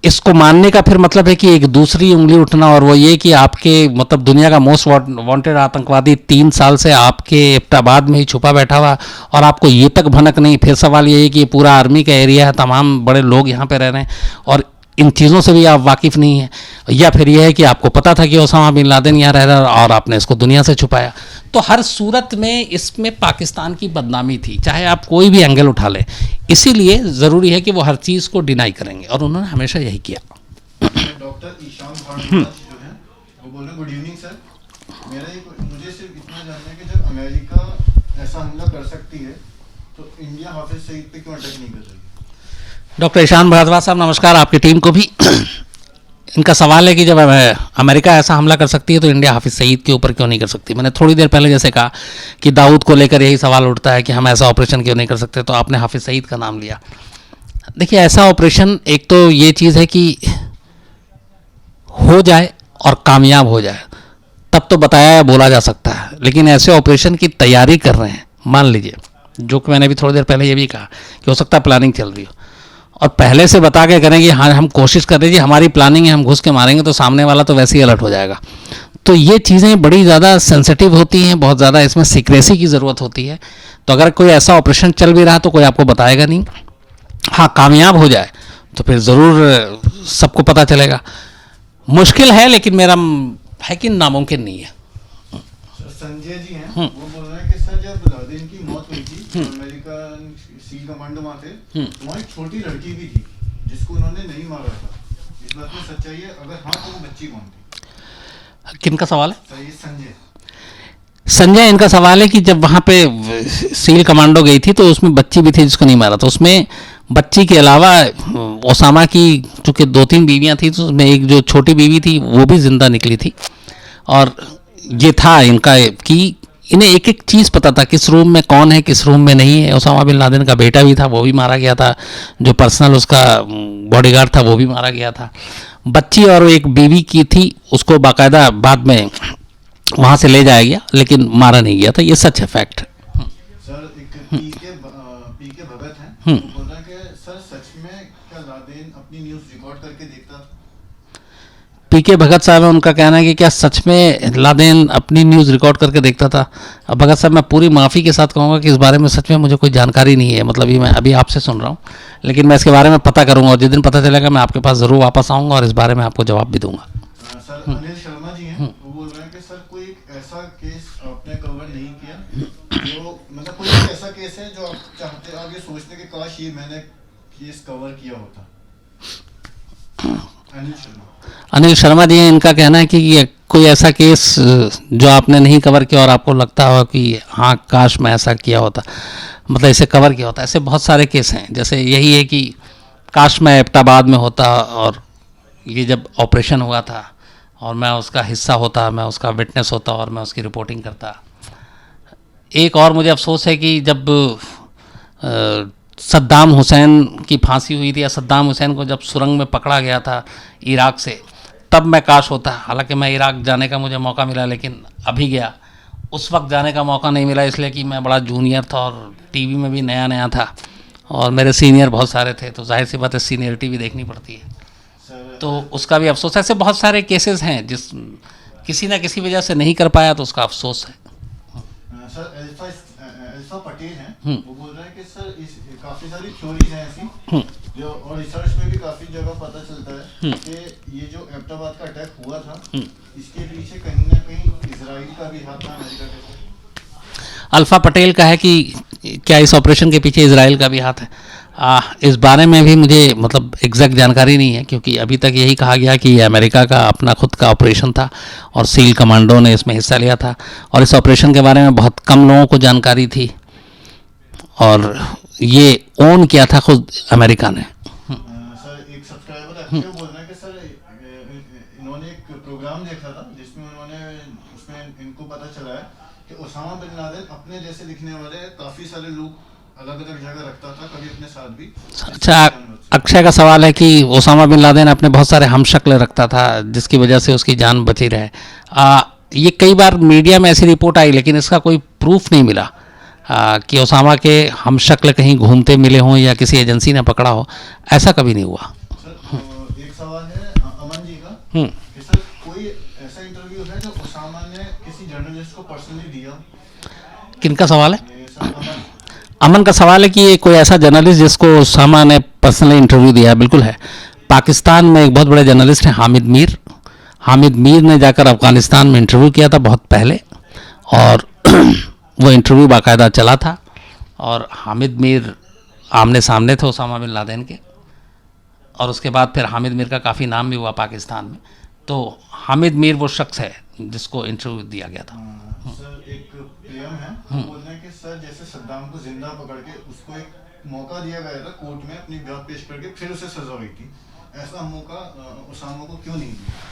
इसको मानने का फिर मतलब है कि एक दूसरी उंगली उठना, और वो ये कि आपके मतलब दुनिया का मोस्ट वांटेड आतंकवादी 3 साल से आपके एबटाबाद में ही छुपा बैठा हुआ और आपको ये तक भनक नहीं। फिर सवाल ये है कि ये पूरा आर्मी का एरिया है, तमाम बड़े लोग यहाँ पे रह रहे हैं और इन चीज़ों से भी आप वाकिफ़ नहीं हैं, या फिर यह है कि आपको पता था कि ओसामा बिन लादेन यहाँ रह रहा है और आपने इसको दुनिया से छुपाया। तो हर सूरत में इसमें पाकिस्तान की बदनामी थी, चाहे आप कोई भी एंगल उठा लें। इसीलिए ज़रूरी है कि वो हर चीज़ को डिनाई करेंगे और उन्होंने हमेशा यही किया। डॉक्टर ईशान भारद्वाज जो हैं वो बोल रहे हैं, गुड इवनिंग सर, मुझे सिर्फ इतना जानना है कि जब अमेरिका ऐसा हमला कर सकती है तो इंडिया हाफिज सईद पे क्यों अटैक नहीं कर रही? डॉक्टर ईशान भारद्वाज साहब नमस्कार, आपकी टीम को भी। इनका सवाल है कि जब अमेरिका ऐसा हमला कर सकती है तो इंडिया हाफिज सईद के ऊपर क्यों नहीं कर सकती। मैंने थोड़ी देर पहले जैसे कहा कि दाऊद को लेकर यही सवाल उठता है कि हम ऐसा ऑपरेशन क्यों नहीं कर सकते, तो आपने हाफिज सईद का नाम लिया। देखिए, ऐसा ऑपरेशन, एक तो ये चीज़ है कि हो जाए और कामयाब हो जाए तब तो बताया या बोला जा सकता है, लेकिन ऐसे ऑपरेशन की तैयारी कर रहे हैं, मान लीजिए, जो कि मैंने भी थोड़ी देर पहले ये भी कहा कि हो सकता है प्लानिंग चल रही हो, और पहले से बता के करेंगे हाँ हम कोशिश कर रहे हैं, हमारी प्लानिंग है, हम घुस के मारेंगे, तो सामने वाला तो वैसे ही अलर्ट हो जाएगा। तो ये चीज़ें बड़ी ज़्यादा सेंसिटिव होती हैं, बहुत ज़्यादा इसमें सीक्रेसी की ज़रूरत होती है। तो अगर कोई ऐसा ऑपरेशन चल भी रहा तो कोई आपको बताएगा नहीं। हाँ, कामयाब हो जाए तो फिर ज़रूर सबको पता चलेगा। मुश्किल है, लेकिन मेरा है कि नामुमकिन नहीं है। संजय जी हैं, वो बोल रहे हैं कि सर जब लादेन की मौत हुई थी, अमेरिकन सील कमांडो वहाँ थे, तो वहाँ एक छोटी लड़की भी थी जिसको उन्होंने नहीं मारा था। इस बात में सच्चाई है? अगर हाँ तो वो बच्ची कौन थी? किनका सवाल है? सर ये संजय, इनका सवाल है कि जब वहाँ पे सील कमांडो गई थी तो उसमें बच्ची भी थी जिसको नहीं मारा था। उसमें बच्ची के अलावा ओसामा की चूँकि 2-3 बीवियाँ थी, तो उसमें एक जो छोटी बीवी थी वो भी ज़िंदा निकली थी। और ये था इनका कि इन्हें एक एक चीज़ पता था, किस रूम में कौन है, किस रूम में नहीं है। ओसामा बिन लादेन का बेटा भी था, वो भी मारा गया था। जो पर्सनल उसका बॉडीगार्ड था वो भी मारा गया था। बच्ची और एक बीवी की थी, उसको बाकायदा बाद में वहाँ से ले जाया गया, लेकिन मारा नहीं गया था। ये सच है, फैक्ट। सर एक पीके भगत हैं, वो बोल रहे हैं कि सर सच में क्या लादेन अपनी न्यूज़ रिकॉर्ड करके देखता था? पीके भगत साहब है, उनका कहना है कि क्या सच में लादेन अपनी न्यूज़ रिकॉर्ड करके देखता था। अब भगत साहब, मैं पूरी माफ़ी के साथ कहूँगा कि इस बारे में सच में मुझे कोई जानकारी नहीं है। मतलब ये मैं अभी आपसे सुन रहा हूँ, लेकिन मैं इसके बारे में पता करूँगा और जिस दिन पता चलेगा मैं आपके पास ज़रूर वापस आऊँगा और इस बारे में आपको जवाब भी दूँगा। सर अनिल शर्मा जी हैं, वो बोल रहे हैं कि सर कोई ऐसा केस आपने कवर नहीं किया जो मतलब कोई ऐसा केस है जो आप चाहते, आप ये सोचते कि काश ये मैंने केस कवर किया होता? अनिल शर्मा जी, इनका कहना है कि ये कोई ऐसा केस जो आपने नहीं कवर किया और आपको लगता हो कि हाँ काश मैं ऐसा किया होता, मतलब इसे कवर किया होता। ऐसे बहुत सारे केस हैं। जैसे यही है कि काश मैं एबटाबाद में होता और ये जब ऑपरेशन हुआ था और मैं उसका हिस्सा होता, मैं उसका विटनेस होता और मैं उसकी रिपोर्टिंग करता। एक और मुझे अफसोस है कि जब सद्दाम हुसैन की फांसी हुई थी, या सद्दाम हुसैन को जब सुरंग में पकड़ा गया था इराक से, तब मैं काश होता। हालांकि मैं इराक जाने का मुझे मौका मिला, लेकिन अभी गया, उस वक्त जाने का मौका नहीं मिला, इसलिए कि मैं बड़ा जूनियर था और टीवी में भी नया नया था और मेरे सीनियर बहुत सारे थे, तो जाहिर सी बात है सीनियरिटी भी देखनी पड़ती है, तो उसका भी अफसोस है। ऐसे बहुत सारे केसेस हैं जिस किसी ना किसी वजह से नहीं कर पाया, तो उसका अफसोस है। सर अल्फा पटेल हैं, वो बोल रहे हैं कि सर इस काफ़ी सारी थ्योरीज हैं ऐसी जो, और रिसर्च में भी काफ़ी जगह पता चलता है कि ये जो एबटाबाद का अटैक हुआ था, इसके पीछे कहीं ना कहीं इजराइल का भी हाथ था, अमेरिका के। अल्फा पटेल का है कि क्या इस ऑपरेशन के पीछे इजराइल का भी हाथ है। इस बारे में भी मुझे मतलब एग्जैक्ट जानकारी नहीं है, क्योंकि अभी तक यही कहा गया कि ये अमेरिका का अपना खुद का ऑपरेशन था और सील कमांडो ने इसमें हिस्सा लिया था, और इस ऑपरेशन के बारे में बहुत कम लोगों को जानकारी थी और ये ओन किया था खुद अमेरिका ने। सर एक सब्सक्राइबर अक्षय बोल रहे हैं कि सर इन्होंने एक प्रोग्राम देखा था जिसमें उसमें इनको पता चला है कि ओसामा बिन लादेन अपने जैसे दिखने वाले काफ़ी सारे लोग अलग अलग जगह रखता था, कभी अपने साथ भी। अच्छा, अक्षय का सवाल है कि ओसामा बिन लादेन अपने बहुत सारे हमशक्ल रखता था जिसकी वजह से उसकी जान बची रहे। ये कई बार मीडिया में ऐसी रिपोर्ट आई, लेकिन इसका कोई प्रूफ नहीं मिला कि ओसामा के हमशक्ल कहीं घूमते मिले हों या किसी एजेंसी ने पकड़ा हो, ऐसा कभी नहीं हुआ। सर एक सवाल है अमन जी का कि सर कोई ऐसा इंटरव्यू है जो ओसामा ने किसी जर्नलिस्ट को पर्सनली दिया? किनका सवाल है? अमन का सवाल है कि ये कोई ऐसा जर्नलिस्ट जिसको ओसामा ने पर्सनली इंटरव्यू दिया। बिल्कुल है। पाकिस्तान में एक बहुत बड़े जर्नलिस्ट हैं हामिद मीर। हामिद मीर ने जाकर अफ़गानिस्तान में इंटरव्यू किया था बहुत पहले, और वो इंटरव्यू बाकायदा चला था, और हामिद मीर आमने सामने थे ओसामा बिन लादेन के, और उसके बाद फिर हामिद मीर का काफ़ी नाम भी हुआ पाकिस्तान में। तो हामिद मीर वो शख्स है जिसको इंटरव्यू दिया गया था। सर एक पीएम है वो बोल रहे हैं कि सर जैसे सद्दाम को जिंदा पकड़ के उसको एक मौका दिया गया था कोर्ट में अपनी बात पेश करके फिर उसे सजा हुई थी, ऐसा मौका उसामा को क्यों नहीं दिया?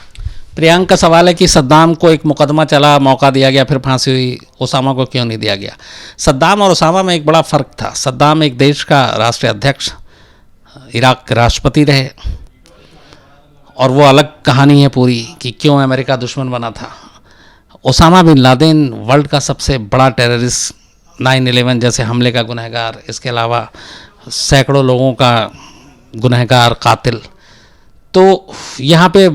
प्रियंक का सवाल है कि सद्दाम को एक मुकदमा चला, मौका दिया गया, फिर फांसी हुई, उसामा को क्यों नहीं दिया गया? सद्दाम और उसामा में एक बड़ा फ़र्क था। सद्दाम एक देश का राष्ट्रीय अध्यक्ष, इराक के राष्ट्रपति रहे, और वो अलग कहानी है पूरी कि क्यों अमेरिका दुश्मन बना था। उसामा बिन लादेन वर्ल्ड का सबसे बड़ा टेररिस्ट, 9/11 जैसे हमले का गुनहगार, इसके अलावा सैकड़ों लोगों का गुनहगार, कातिल। तो यहाँ पे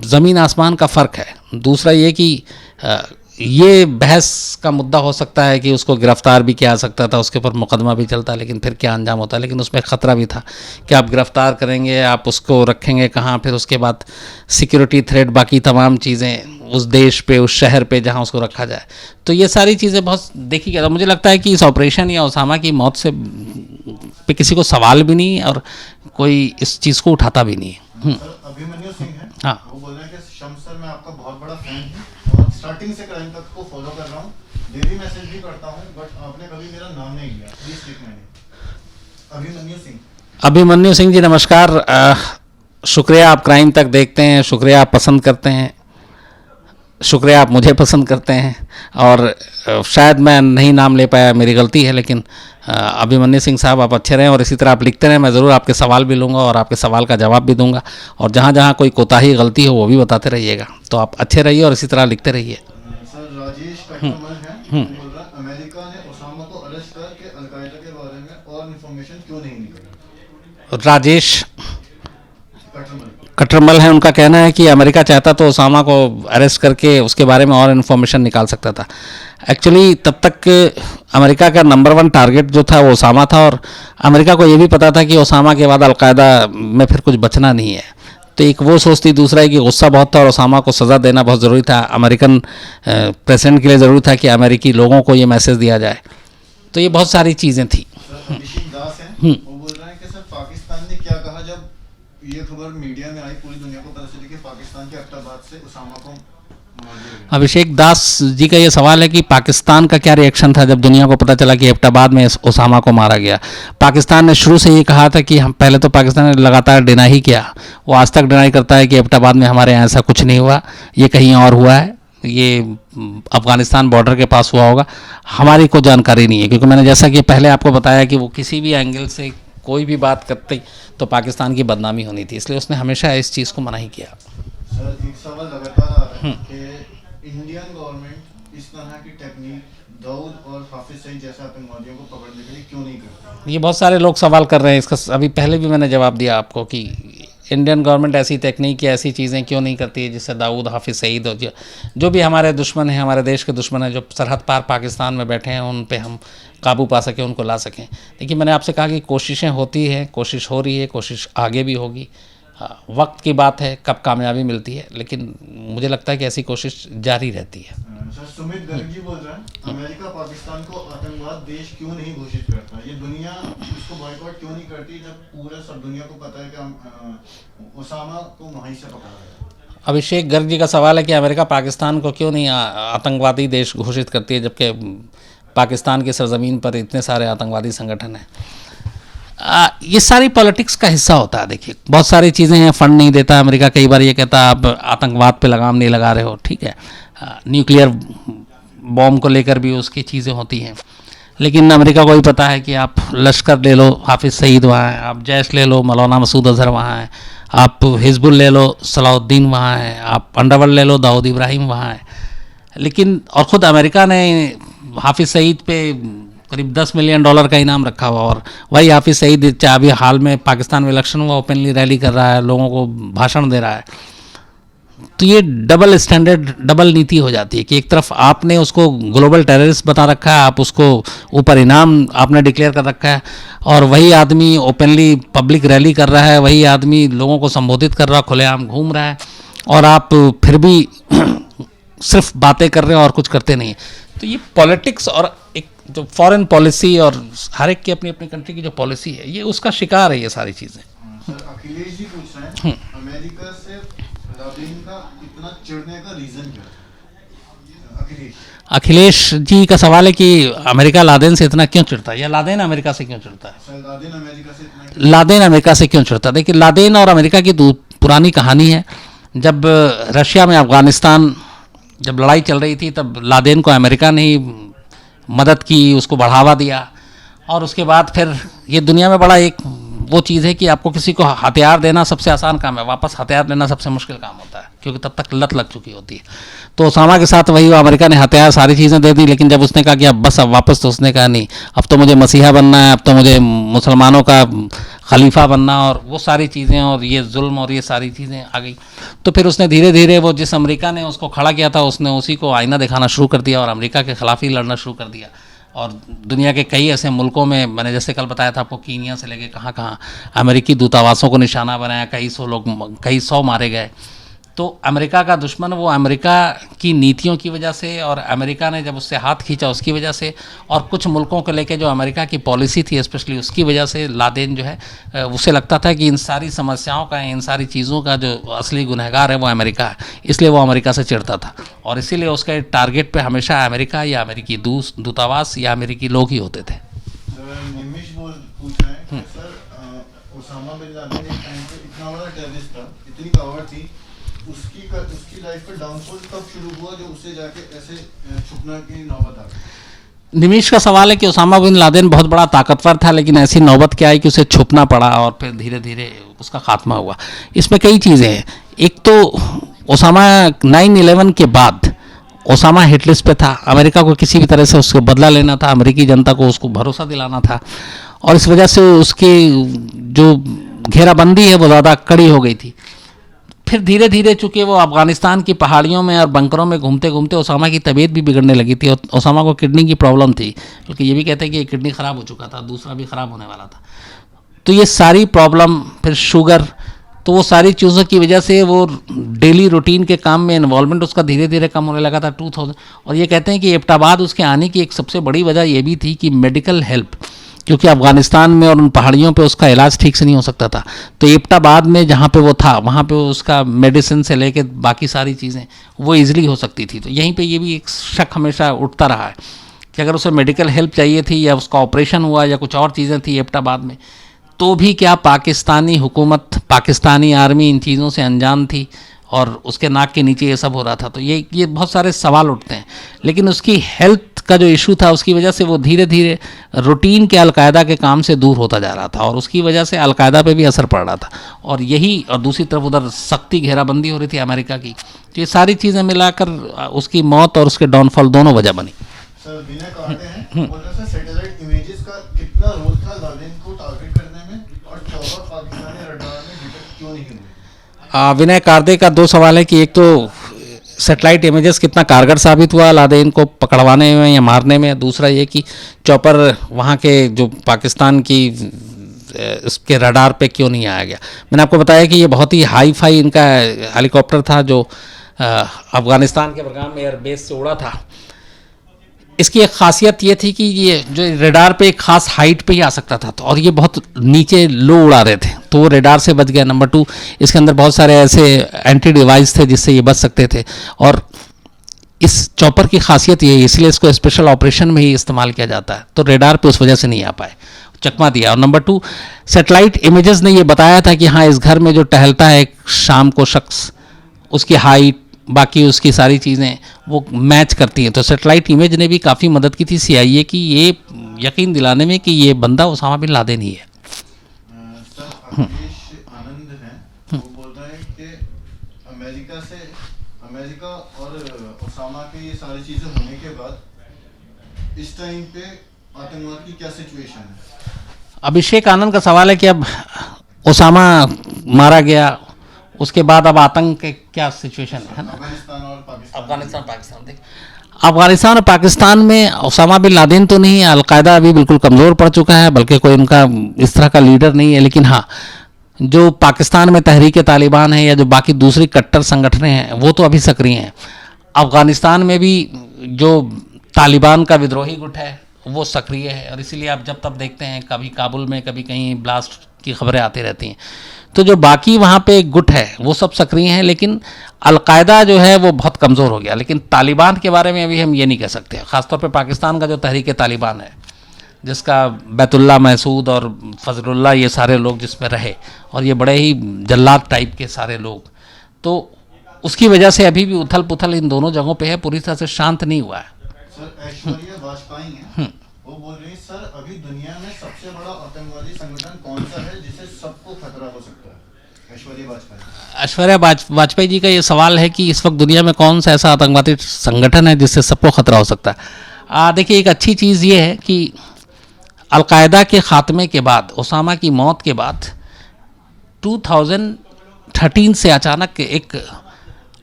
ज़मीन आसमान का फ़र्क है। दूसरा ये कि ये बहस का मुद्दा हो सकता है कि उसको गिरफ़्तार भी किया जा सकता था, उसके ऊपर मुकदमा भी चलता, लेकिन फिर क्या अंजाम होता। लेकिन उसमें ख़तरा भी था कि आप गिरफ़्तार करेंगे, आप उसको रखेंगे कहाँ, फिर उसके बाद सिक्योरिटी थ्रेट, बाकी तमाम चीज़ें उस देश पे, उस शहर पे जहाँ उसको रखा जाए। तो ये सारी चीज़ें बहुत देखी गई। मुझे लगता है कि इस ऑपरेशन या उसामा की मौत से पे किसी को सवाल भी नहीं और कोई इस चीज़ को उठाता भी नहीं है। सर अभिमन्यु सिंह है, हाँ, वो बोल रहे हैं कि शम्स सर मैं आपका बहुत बड़ा फैन हूँ और स्टार्टिंग से क्राइम तक को फॉलो कर रहा हूँ, डेली मैसेज भी करता हूँ, बट आपने कभी मेरा नाम नहीं लिया, प्लीज लिख मैंने। अभिमन्यु सिंह। अभिमन्यु सिंह जी नमस्कार। शुक्रिया आप क्राइम तक देखते हैं, शुक्रिया आप पसंद करते हैं, शुक्रिया आप मुझे पसंद करते हैं। और शायद मैं नहीं नाम ले पाया, मेरी गलती है, लेकिन अभिमन्यु सिंह साहब आप अच्छे रहें और इसी तरह आप लिखते रहें। मैं ज़रूर आपके सवाल भी लूँगा और आपके सवाल का जवाब भी दूंगा, और जहाँ जहाँ कोई कोताही गलती हो वो भी बताते रहिएगा। तो आप अच्छे रहिए और इसी तरह लिखते रहिए। सर राजेश कटमल है, बोल रहा है अमेरिका ने उसामा को अरेस्ट करके अलकायदा के बारे में और इन्फॉर्मेशन क्यों नहीं निकाली? राजेश कटरमल है, उनका कहना है कि अमेरिका चाहता तो उसामा को अरेस्ट करके उसके बारे में और इन्फॉर्मेशन निकाल सकता था। एक्चुअली तब तक अमेरिका का नंबर 1 टारगेट जो था वो उसामा था, और अमेरिका को ये भी पता था कि उसामा के बाद अलकायदा में फिर कुछ बचना नहीं है। तो एक वो सोचती, दूसरा है कि गुस्सा बहुत था और उसामा को सज़ा देना बहुत ज़रूरी था। अमेरिकन प्रेसिडेंट के लिए ज़रूरी था कि अमेरिकी लोगों को ये मैसेज दिया जाए। तो ये बहुत सारी चीज़ें थी। अभिषेक दास है, वो बोल रहे हैं कि सर पाकिस्तान ने क्या कहा जब ये खबर मीडिया में आई, पूरी दुनिया को पता चली कि पाकिस्तान के एबटाबाद से उसामा को मार दिया गया। अभिषेक दास जी का ये सवाल है कि पाकिस्तान का क्या रिएक्शन था जब दुनिया को पता चला कि एबटाबाद में उसामा को मारा गया। पाकिस्तान ने शुरू से ये कहा था कि हम, पहले तो पाकिस्तान ने लगातार डिनाई ही किया, वो आज तक डिनाई करता है कि एबटाबाद में हमारे यहाँ ऐसा कुछ नहीं हुआ, ये कहीं और हुआ है, ये अफ़गानिस्तान बॉर्डर के पास हुआ होगा, हमारी कोई जानकारी नहीं है। क्योंकि मैंने जैसा कि पहले आपको बताया कि वो किसी भी एंगल से कोई भी बात करते तो पाकिस्तान की बदनामी होनी थी, इसलिए उसने हमेशा इस चीज़ को मना ही किया। सर एक सवाल लगातार आ रहा है कि इंडियन गवर्नमेंट इस तरह की टेक्निक दाऊद और हाफिज सईद जैसे आतंकवादियों को पकड़ने के लिए क्यों नहीं करती? ये बहुत सारे लोग सवाल कर रहे हैं इसका। अभी पहले भी मैंने जवाब दिया आपको कि इंडियन गवर्नमेंट ऐसी टेक्निक या ऐसी चीज़ें क्यों नहीं करती है जिससे दाऊद, हाफिज सईद और जो भी हमारे दुश्मन हैं, हमारे देश के दुश्मन हैं, जो सरहद पार पाकिस्तान में बैठे हैं, उन पे हम काबू पा सकें, उनको ला सकें। देखिए मैंने आपसे कहा कि कोशिशें होती हैं, कोशिश हो रही है, कोशिश आगे भी होगी। वक्त की बात है कब कामयाबी मिलती है, लेकिन मुझे लगता है कि ऐसी कोशिश जारी रहती है। सर सुमित गर्ग जी बोल रहे हैं अमेरिका पाकिस्तान को आतंकवाद देश क्यों नहीं घोषित करता, ये दुनिया इसको बॉयकॉट क्यों नहीं करती जब पूरे सब दुनिया को पता है कि हम उसामा को वहीं से पकड़ा है? अभिषेक गर्ग जी का सवाल है कि अमेरिका पाकिस्तान को क्यों नहीं आतंकवादी देश घोषित करती है जबकि पाकिस्तान की सरजमीन पर इतने सारे आतंकवादी संगठन हैं। ये सारी पॉलिटिक्स का हिस्सा होता है। देखिए बहुत सारी चीज़ें हैं, फंड नहीं देता अमेरिका, कई बार ये कहता है आप आतंकवाद पे लगाम नहीं लगा रहे हो, ठीक है। न्यूक्लियर बॉम्ब को लेकर भी उसकी चीज़ें होती हैं, लेकिन अमेरिका को भी पता है कि आप लश्कर ले लो, हाफिज सईद वहाँ हैं, आप जैश ले लो, मौलाना मसूद अजहर वहाँ हैं, आप हिजबुल ले लो, सलाउद्दीन वहाँ हैं, आप अंडरवर्ल्ड ले लो, दाऊद इब्राहिम वहाँ हैं। लेकिन और ख़ुद अमेरिका ने हाफिज सईद पे करीब $10 मिलियन का इनाम रखा हुआ, और वही हाफिज सईद चाहे अभी हाल में पाकिस्तान में इलेक्शन हुआ, ओपनली रैली कर रहा है, लोगों को भाषण दे रहा है। तो ये डबल स्टैंडर्ड, डबल नीति हो जाती है कि एक तरफ आपने उसको ग्लोबल टेररिस्ट बता रखा है, आप उसको ऊपर इनाम आपने डिक्लेयर कर रखा है, और वही आदमी ओपनली पब्लिक रैली कर रहा है, वही आदमी लोगों को संबोधित कर रहा है, खुलेआम घूम रहा है, और आप फिर भी सिर्फ बातें कर रहे हैं और कुछ करते नहीं। तो ये पॉलिटिक्स और एक जो फॉरेन पॉलिसी और हर एक की अपनी अपनी कंट्री की जो पॉलिसी है, ये उसका शिकार है ये सारी चीज़ें। सर अखिलेश जी पूछ रहे हैं अमेरिका से लादेन का इतना चिढ़ने का रीजन क्या है? अखिलेश जी का सवाल है कि अमेरिका लादेन से इतना क्यों चिढ़ता है, या लादेन अमेरिका से क्यों चिढ़ता है? लादेन अमेरिका से इतना लादेन अमेरिका से क्यों चिढ़ता है? देखिए, लादेन और अमेरिका की पुरानी कहानी है। जब रशिया में अफगानिस्तान जब लड़ाई चल रही थी, तब लादेन को अमेरिका ने ही मदद की, उसको बढ़ावा दिया। और उसके बाद फिर ये दुनिया में बड़ा एक वो चीज़ है कि आपको किसी को हथियार देना सबसे आसान काम है, वापस हथियार देना सबसे मुश्किल काम होता है, क्योंकि तब तक लत लग चुकी होती है। तो ओसामा के साथ वही हुआ, अमेरिका ने हथियार सारी चीज़ें दे दी, लेकिन जब उसने कहा कि अब बस अब वापस, तो उसने कहा नहीं, अब तो मुझे मसीहा बनना है, अब तो मुझे मुसलमानों का खलीफा बनना, और वो सारी चीज़ें और ये जुल्म और ये सारी चीज़ें आ गई। तो फिर उसने धीरे धीरे वो जिस अमेरिका ने उसको खड़ा किया था, उसने उसी को आईना दिखाना शुरू कर दिया और अमेरिका के खिलाफ ही लड़ना शुरू कर दिया। और दुनिया के कई ऐसे मुल्कों में, मैंने जैसे कल बताया था आपको, कीनिया से लेके कहाँ कहाँ अमेरिकी दूतावासों को निशाना बनाया, कई सौ मारे गए। तो अमेरिका का दुश्मन वो अमेरिका की नीतियों की वजह से, और अमेरिका ने जब उससे हाथ खींचा उसकी वजह से, और कुछ मुल्कों को लेके जो अमेरिका की पॉलिसी थी स्पेशली उसकी वजह से लादेन जो है उसे लगता था कि इन सारी समस्याओं का, इन सारी चीज़ों का जो असली गुनहगार है वो अमेरिका है, इसलिए वो अमेरिका से चिढ़ता था। और इसीलिए उसके टारगेट पे हमेशा अमेरिका या अमेरिकी दूतावास या अमेरिकी लोग ही होते थे। निमिष पूछ रहे हैं कि सर ओसामा बिन लादेन एक टाइम पे इतना बड़ा टेररिस्ट था, इतनी पावर थी, उसकी लाइफ पे डाउनफॉल कब शुरू हुआ जो उसे जाके ऐसे छुपना की नौबत आ गई? निमिष का सवाल है कि ओसामा बिन लादेन बहुत बड़ा ताकतवर था, लेकिन ऐसी नौबत क्या आई कि उसे छुपना पड़ा और फिर धीरे धीरे उसका खात्मा हुआ। इसमें कई चीज़ें हैं। एक तो ओसामा 9/11 के बाद ओसामा हिट लिस्ट पे था, अमेरिका को किसी भी तरह से उसको बदला लेना था, अमेरिकी जनता को उसको भरोसा दिलाना था, और इस वजह से उसकी जो घेराबंदी है वो ज़्यादा कड़ी हो गई थी। फिर धीरे धीरे चूँकि वो अफ़गानिस्तान की पहाड़ियों में और बंकरों में घूमते घूमते ओसामा की तबीयत भी बिगड़ने लगी थी, और ओसामा को किडनी की प्रॉब्लम थी, बल्कि ये भी कहते हैं कि किडनी ख़राब हो चुका था, दूसरा भी ख़राब होने वाला था। तो ये सारी प्रॉब्लम, फिर शुगर, तो वो सारी चीज़ों की वजह से वो डेली रूटीन के काम में इन्वॉल्वमेंट उसका धीरे धीरे कम होने लगा था 2000। और ये कहते हैं कि एबटाबाद उसके आने की एक सबसे बड़ी वजह ये भी थी कि मेडिकल हेल्प, क्योंकि अफ़गानिस्तान में और उन पहाड़ियों पे उसका इलाज ठीक से नहीं हो सकता था, तो एबटाबाद में जहाँ पे वो था वहाँ पे उसका मेडिसिन से लेके बाकी सारी चीज़ें वो ईज़िली हो सकती थी। तो यहीं पे ये भी एक शक हमेशा उठता रहा है कि अगर उसे मेडिकल हेल्प चाहिए थी या उसका ऑपरेशन हुआ या कुछ और चीज़ें थी एबटाबाद में, तो भी क्या पाकिस्तानी हुकूमत, पाकिस्तानी आर्मी इन चीज़ों से अनजान थी और उसके नाक के नीचे ये सब हो रहा था। तो ये बहुत सारे सवाल उठते हैं। लेकिन उसकी हेल्थ का जो इशू था उसकी वजह से वो धीरे धीरे रूटीन के अलकायदा के काम से दूर होता जा रहा था, और उसकी वजह से अलकायदा पे भी असर पड़ रहा था। और दूसरी तरफ उधर सख्ती घेराबंदी हो रही थी अमेरिका की। तो ये सारी चीज़ें मिलाकर उसकी मौत और उसके डाउनफॉल दोनों वजह बनी। सर विनय कहते हैं और सैटेलाइट इमेजेस का कितना रोल था लादेन को टारगेट करने में, और 14 पाकिस्तानी रडार में डिटेक्ट क्यों नहीं हुए? विनय कार्दे का दो सवाल है कि एक तो सैटेलाइट इमेजेस कितना कारगर साबित हुआ लादेन को पकड़वाने में या मारने में, दूसरा ये कि चॉपर वहाँ के जो पाकिस्तान की इसके रडार पे क्यों नहीं आया गया। मैंने आपको बताया कि ये बहुत ही हाई फाई इनका हेलीकॉप्टर था जो अफ़गानिस्तान के बरगाम एयरबेस से उड़ा था। इसकी एक खासियत ये थी कि ये जो रेडार पे एक ख़ास हाइट पे ही आ सकता था, तो और ये बहुत नीचे लो उड़ा रहे थे, तो वो रेडार से बच गया। नंबर 2, इसके अंदर बहुत सारे ऐसे एंटी डिवाइस थे जिससे ये बच सकते थे, और इस चॉपर की खासियत ये है, इसलिए इसको स्पेशल ऑपरेशन में ही इस्तेमाल किया जाता है। तो रेडार पे उस वजह से नहीं आ पाए, चकमा दिया। और नंबर 2, सैटेलाइट इमेजेस ने ये बताया था कि हाँ, इस घर में जो टहलता है शाम को शख्स, उसकी हाइट, बाकी उसकी सारी चीज़ें वो मैच करती हैं। तो सैटेलाइट इमेज ने भी काफ़ी मदद की थी CIA की ये यकीन दिलाने में कि ये बंदा ओसामा बिन लादेन ही है। सर अखिलेश आनंद हैं, वो बोल रहे हैं कि अमेरिका और ओसामा के ये सारी चीज़ें होने के बाद इस टाइम पे आतंकवाद की क्या सिचुएशन है? अभिषेक आनंद का सवाल है कि अब ओसामा मारा गया, उसके बाद अब आतंक के क्या सिचुएशन है ना? अफगानिस्तान और पाकिस्तान देख, अफगानिस्तान और पाकिस्तान में ओसामा बिन लादेन तो नहीं है, अलकायदा अभी बिल्कुल कमज़ोर पड़ चुका है, बल्कि कोई उनका इस तरह का लीडर नहीं है। लेकिन हाँ, जो पाकिस्तान में तहरीक तालिबान है या जो बाकी दूसरी कट्टर संगठनें हैं वो तो अभी सक्रिय हैं। अफगानिस्तान में भी जो तालिबान का विद्रोही गुट है वो सक्रिय है, और इसीलिए आप जब तब देखते हैं कभी काबुल में, कभी कहीं ब्लास्ट की खबरें आती रहती हैं। तो जो बाकी वहाँ पे गुट है वो सब सक्रिय हैं, लेकिन अलकायदा जो है वो बहुत कमज़ोर हो गया। लेकिन तालिबान के बारे में अभी हम ये नहीं कह सकते। ख़ासतौर पे पाकिस्तान का जो तहरीक तालिबान है, जिसका बैतुल्ला महसूद और फजलुल्लाह ये सारे लोग जिसमें रहे, और ये बड़े ही जल्लाद टाइप के सारे लोग, तो उसकी वजह से अभी भी उथल पुथल इन दोनों जगहों पे है, पूरी तरह से शांत नहीं हुआ है। सर ऐश्वर्या वाजपेयी हैं, वो बोल रही है सर अभी दुनिया में सबसे बड़ा आतंकवादी संगठन कौन सा है जिससे सबको खतरा हो सकता है? ऐश्वर्या वाजपेयी जी का ये सवाल है कि इस वक्त दुनिया में कौन सा ऐसा आतंकवादी संगठन है जिससे सबको खतरा हो सकता है। देखिए, एक अच्छी चीज़ ये है कि अलकायदा के ख़ात्मे के बाद, ओसामा की मौत के बाद 2013 से अचानक एक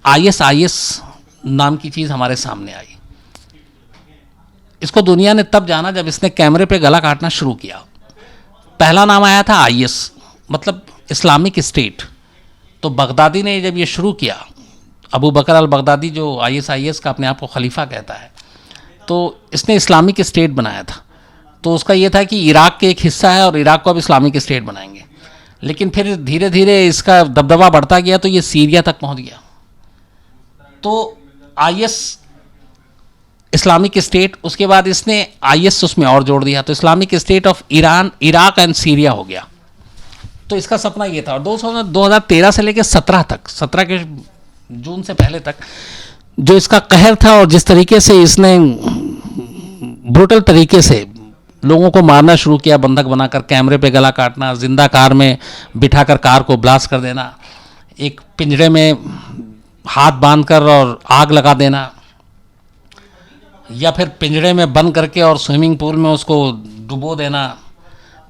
ISIS नाम की चीज़ हमारे सामने आई। इसको दुनिया ने तब जाना जब इसने कैमरे पे गला काटना शुरू किया। पहला नाम आया था IS, मतलब इस्लामिक स्टेट। तो बगदादी ने जब ये शुरू किया, अबू बकर अल बगदादी जो ISIS का अपने आप को खलीफा कहता है, तो इसने इस्लामिक स्टेट बनाया था। तो उसका ये था कि इराक के एक हिस्सा है और इराक को अब इस्लामिक स्टेट बनाएंगे। लेकिन फिर धीरे धीरे इसका दबदबा बढ़ता गया तो ये सीरिया तक पहुंच गया। तो IS इस्लामिक स्टेट, उसके बाद इसने IS उसमें और जोड़ दिया, तो Islamic state of Iran, Iraq and Syria हो गया। तो इसका सपना ये था। और 2013 से लेकर 17 तक, 17 के जून से पहले तक जो इसका कहर था और जिस तरीके से इसने ब्रूटल तरीके से लोगों को मारना शुरू किया, बंधक बनाकर कैमरे पे गला काटना, जिंदा कार में बिठाकर कार को ब्लास्ट कर देना, एक पिंजरे में हाथ बांधकर और आग लगा देना, या फिर पिंजरे में बंद करके और स्विमिंग पूल में उसको डुबो देना।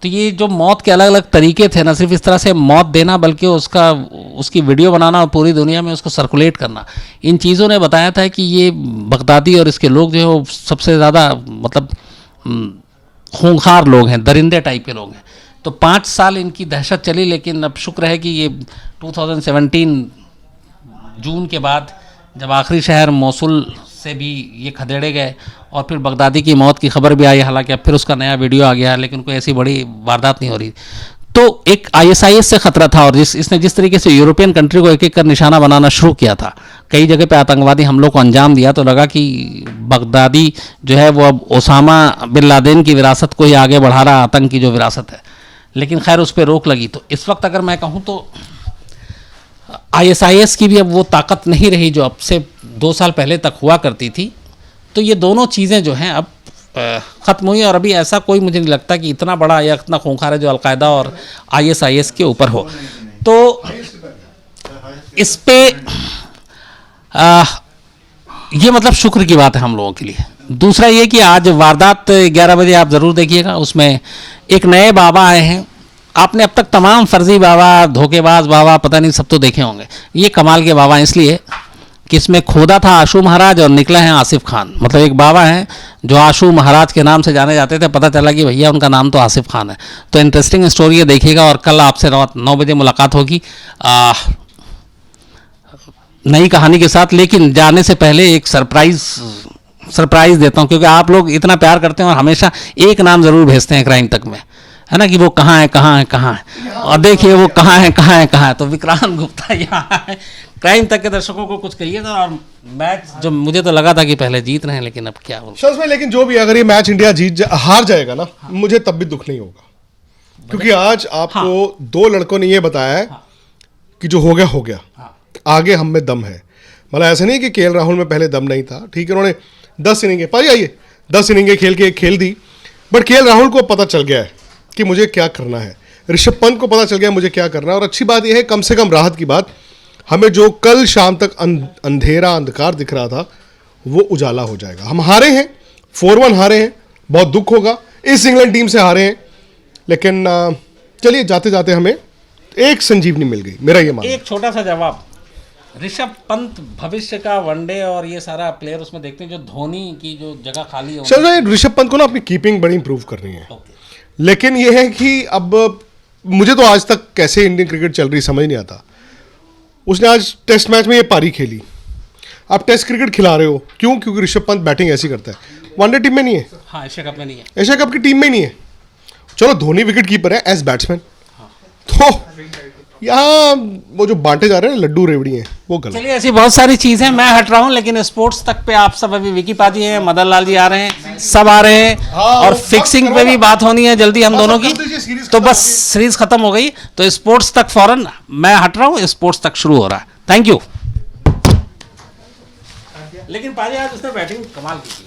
तो ये जो मौत के अलग अलग तरीके थे, न सिर्फ इस तरह से मौत देना बल्कि उसकी वीडियो बनाना और पूरी दुनिया में उसको सर्कुलेट करना, इन चीज़ों ने बताया था कि ये बगदादी और इसके लोग जो है वो सबसे ज़्यादा मतलब खूंखार लोग हैं, दरिंदे टाइप के लोग हैं। तो 5 साल इनकी दहशत चली, लेकिन अब शुक्र है कि ये 2017 जून के बाद जब आखिरी शहर मोसुल से भी ये खदेड़े गए और फिर बगदादी की मौत की खबर भी आई, हालांकि अब फिर उसका नया वीडियो आ गया, लेकिन कोई ऐसी बड़ी वारदात नहीं हो रही। तो एक ISIS से खतरा था, और इसने जिस तरीके से यूरोपियन कंट्री को एक एक कर निशाना बनाना शुरू किया था, कई जगह पे आतंकवादी हमलों को अंजाम दिया, तो लगा कि बगदादी जो है वो अब ओसामा बिन लादेन की विरासत को ही आगे बढ़ा रहा, आतंक की जो विरासत है। लेकिन खैर उस पर रोक लगी। तो इस वक्त अगर मैं कहूँ तो ISIS की भी अब वो ताकत नहीं रही जो अब से 2 साल पहले तक हुआ करती थी। तो ये दोनों चीज़ें जो हैं अब ख़त्म हुई, और अभी ऐसा कोई मुझे नहीं लगता कि इतना बड़ा या इतना खूंखार है जो अलकायदा और ISIS के ऊपर हो। तो इस पे ये मतलब शुक्र की बात है हम लोगों के लिए। दूसरा ये कि आज वारदात 11 बजे आप ज़रूर देखिएगा, उसमें एक नए बाबा आए हैं। आपने अब तक तमाम फर्जी बाबा, धोखेबाज बाबा, पता नहीं सब तो देखे होंगे। ये कमाल के बाबा हैं इसलिए कि इसमें खोदा था आशू महाराज और निकला है आसिफ खान। मतलब एक बाबा हैं जो आशू महाराज के नाम से जाने जाते थे, पता चला कि भैया उनका नाम तो आसिफ खान है। तो इंटरेस्टिंग स्टोरी है, देखिएगा। और कल आपसे रात 9 बजे मुलाकात होगी नई कहानी के साथ। लेकिन जाने से पहले एक सरप्राइज़ देता हूँ, क्योंकि आप लोग इतना प्यार करते हैं और हमेशा एक नाम ज़रूर भेजते हैं क्राइम तक में, है ना, कि वो कहाँ है कहाँ है कहाँ है, और देखिए वो कहाँ है कहाँ है कहाँ है। तो विक्रांत गुप्ता यहाँ है। क्राइम तक के दर्शकों को कुछ कहिए था। और मैच जो मुझे तो लगा था कि पहले जीत रहे हैं, लेकिन अब क्या हो। शर्स में लेकिन जो भी अगर ये मैच इंडिया हार जाएगा ना, मुझे तब भी दुख नहीं होगा, क्योंकि आज आपको 2 लड़कों ने ये बताया है कि जो हो गया, आगे हम में दम है। मतलब ऐसा नहीं कि KL राहुल में पहले दम नहीं था, ठीक है, उन्होंने 10 इनिंगें पाई, आइए 10 इनिंगें खेल दी, बट KL राहुल को पता चल गया है कि मुझे क्या करना है। ऋषभ पंत को पता चल गया मुझे क्या करना है। और अच्छी बात यह है, कम से कम राहत की बात, हमें जो कल शाम तक अंधकार दिख रहा था वो उजाला हो जाएगा। हम हारे हैं, 4-1 हारे हैं, बहुत दुख होगा, इस इंग्लैंड टीम से हारे हैं, लेकिन चलिए जाते जाते हमें एक संजीवनी मिल गई, मेरा ये मानना। एक छोटा सा जवाब, ऋषभ पंत भविष्य का वनडे और ये सारा प्लेयर उसमें देखते हैं, जो धोनी की जो जगह खाली है। चल ऋषभ पंत को ना अपनी कीपिंग बड़ी इंप्रूव करनी है। लेकिन यह है कि अब मुझे तो आज तक कैसे इंडियन क्रिकेट चल रही समझ नहीं आता। उसने आज टेस्ट मैच में ये पारी खेली, आप टेस्ट क्रिकेट खिला रहे हो क्यों? क्योंकि ऋषभ पंत बैटिंग ऐसी करता है, वनडे टीम में नहीं है, हाँ एशिया कप में नहीं है, एशिया कप की टीम में नहीं है। चलो धोनी विकेट कीपर है एज बैट्समैन, वो यहाँ वो जो बांटे जा रहे हैं लड्डू रेवड़ी हैं वो गलत। चलिए ऐसी बहुत सारी चीजें, मैं हट रहा हूँ, लेकिन स्पोर्ट्स तक पे आप सब, अभी विकी पाजी हैं, मदन लाल जी आ रहे हैं, सब आ रहे हैं, हाँ, और वो फिक्सिंग बात पे करो भी ना। बात होनी है जल्दी हम बस दोनों अब की। कर दीजिए, सीरीज तो खत्म बस हो गई। सीरीज खत्म हो गई, तो स्पोर्ट्स तक फौरन मैं हट रहा हूँ, स्पोर्ट्स तक शुरू हो रहा है। Thank you. लेकिन पाजी आज उसने बैटिंग कमाल की थी।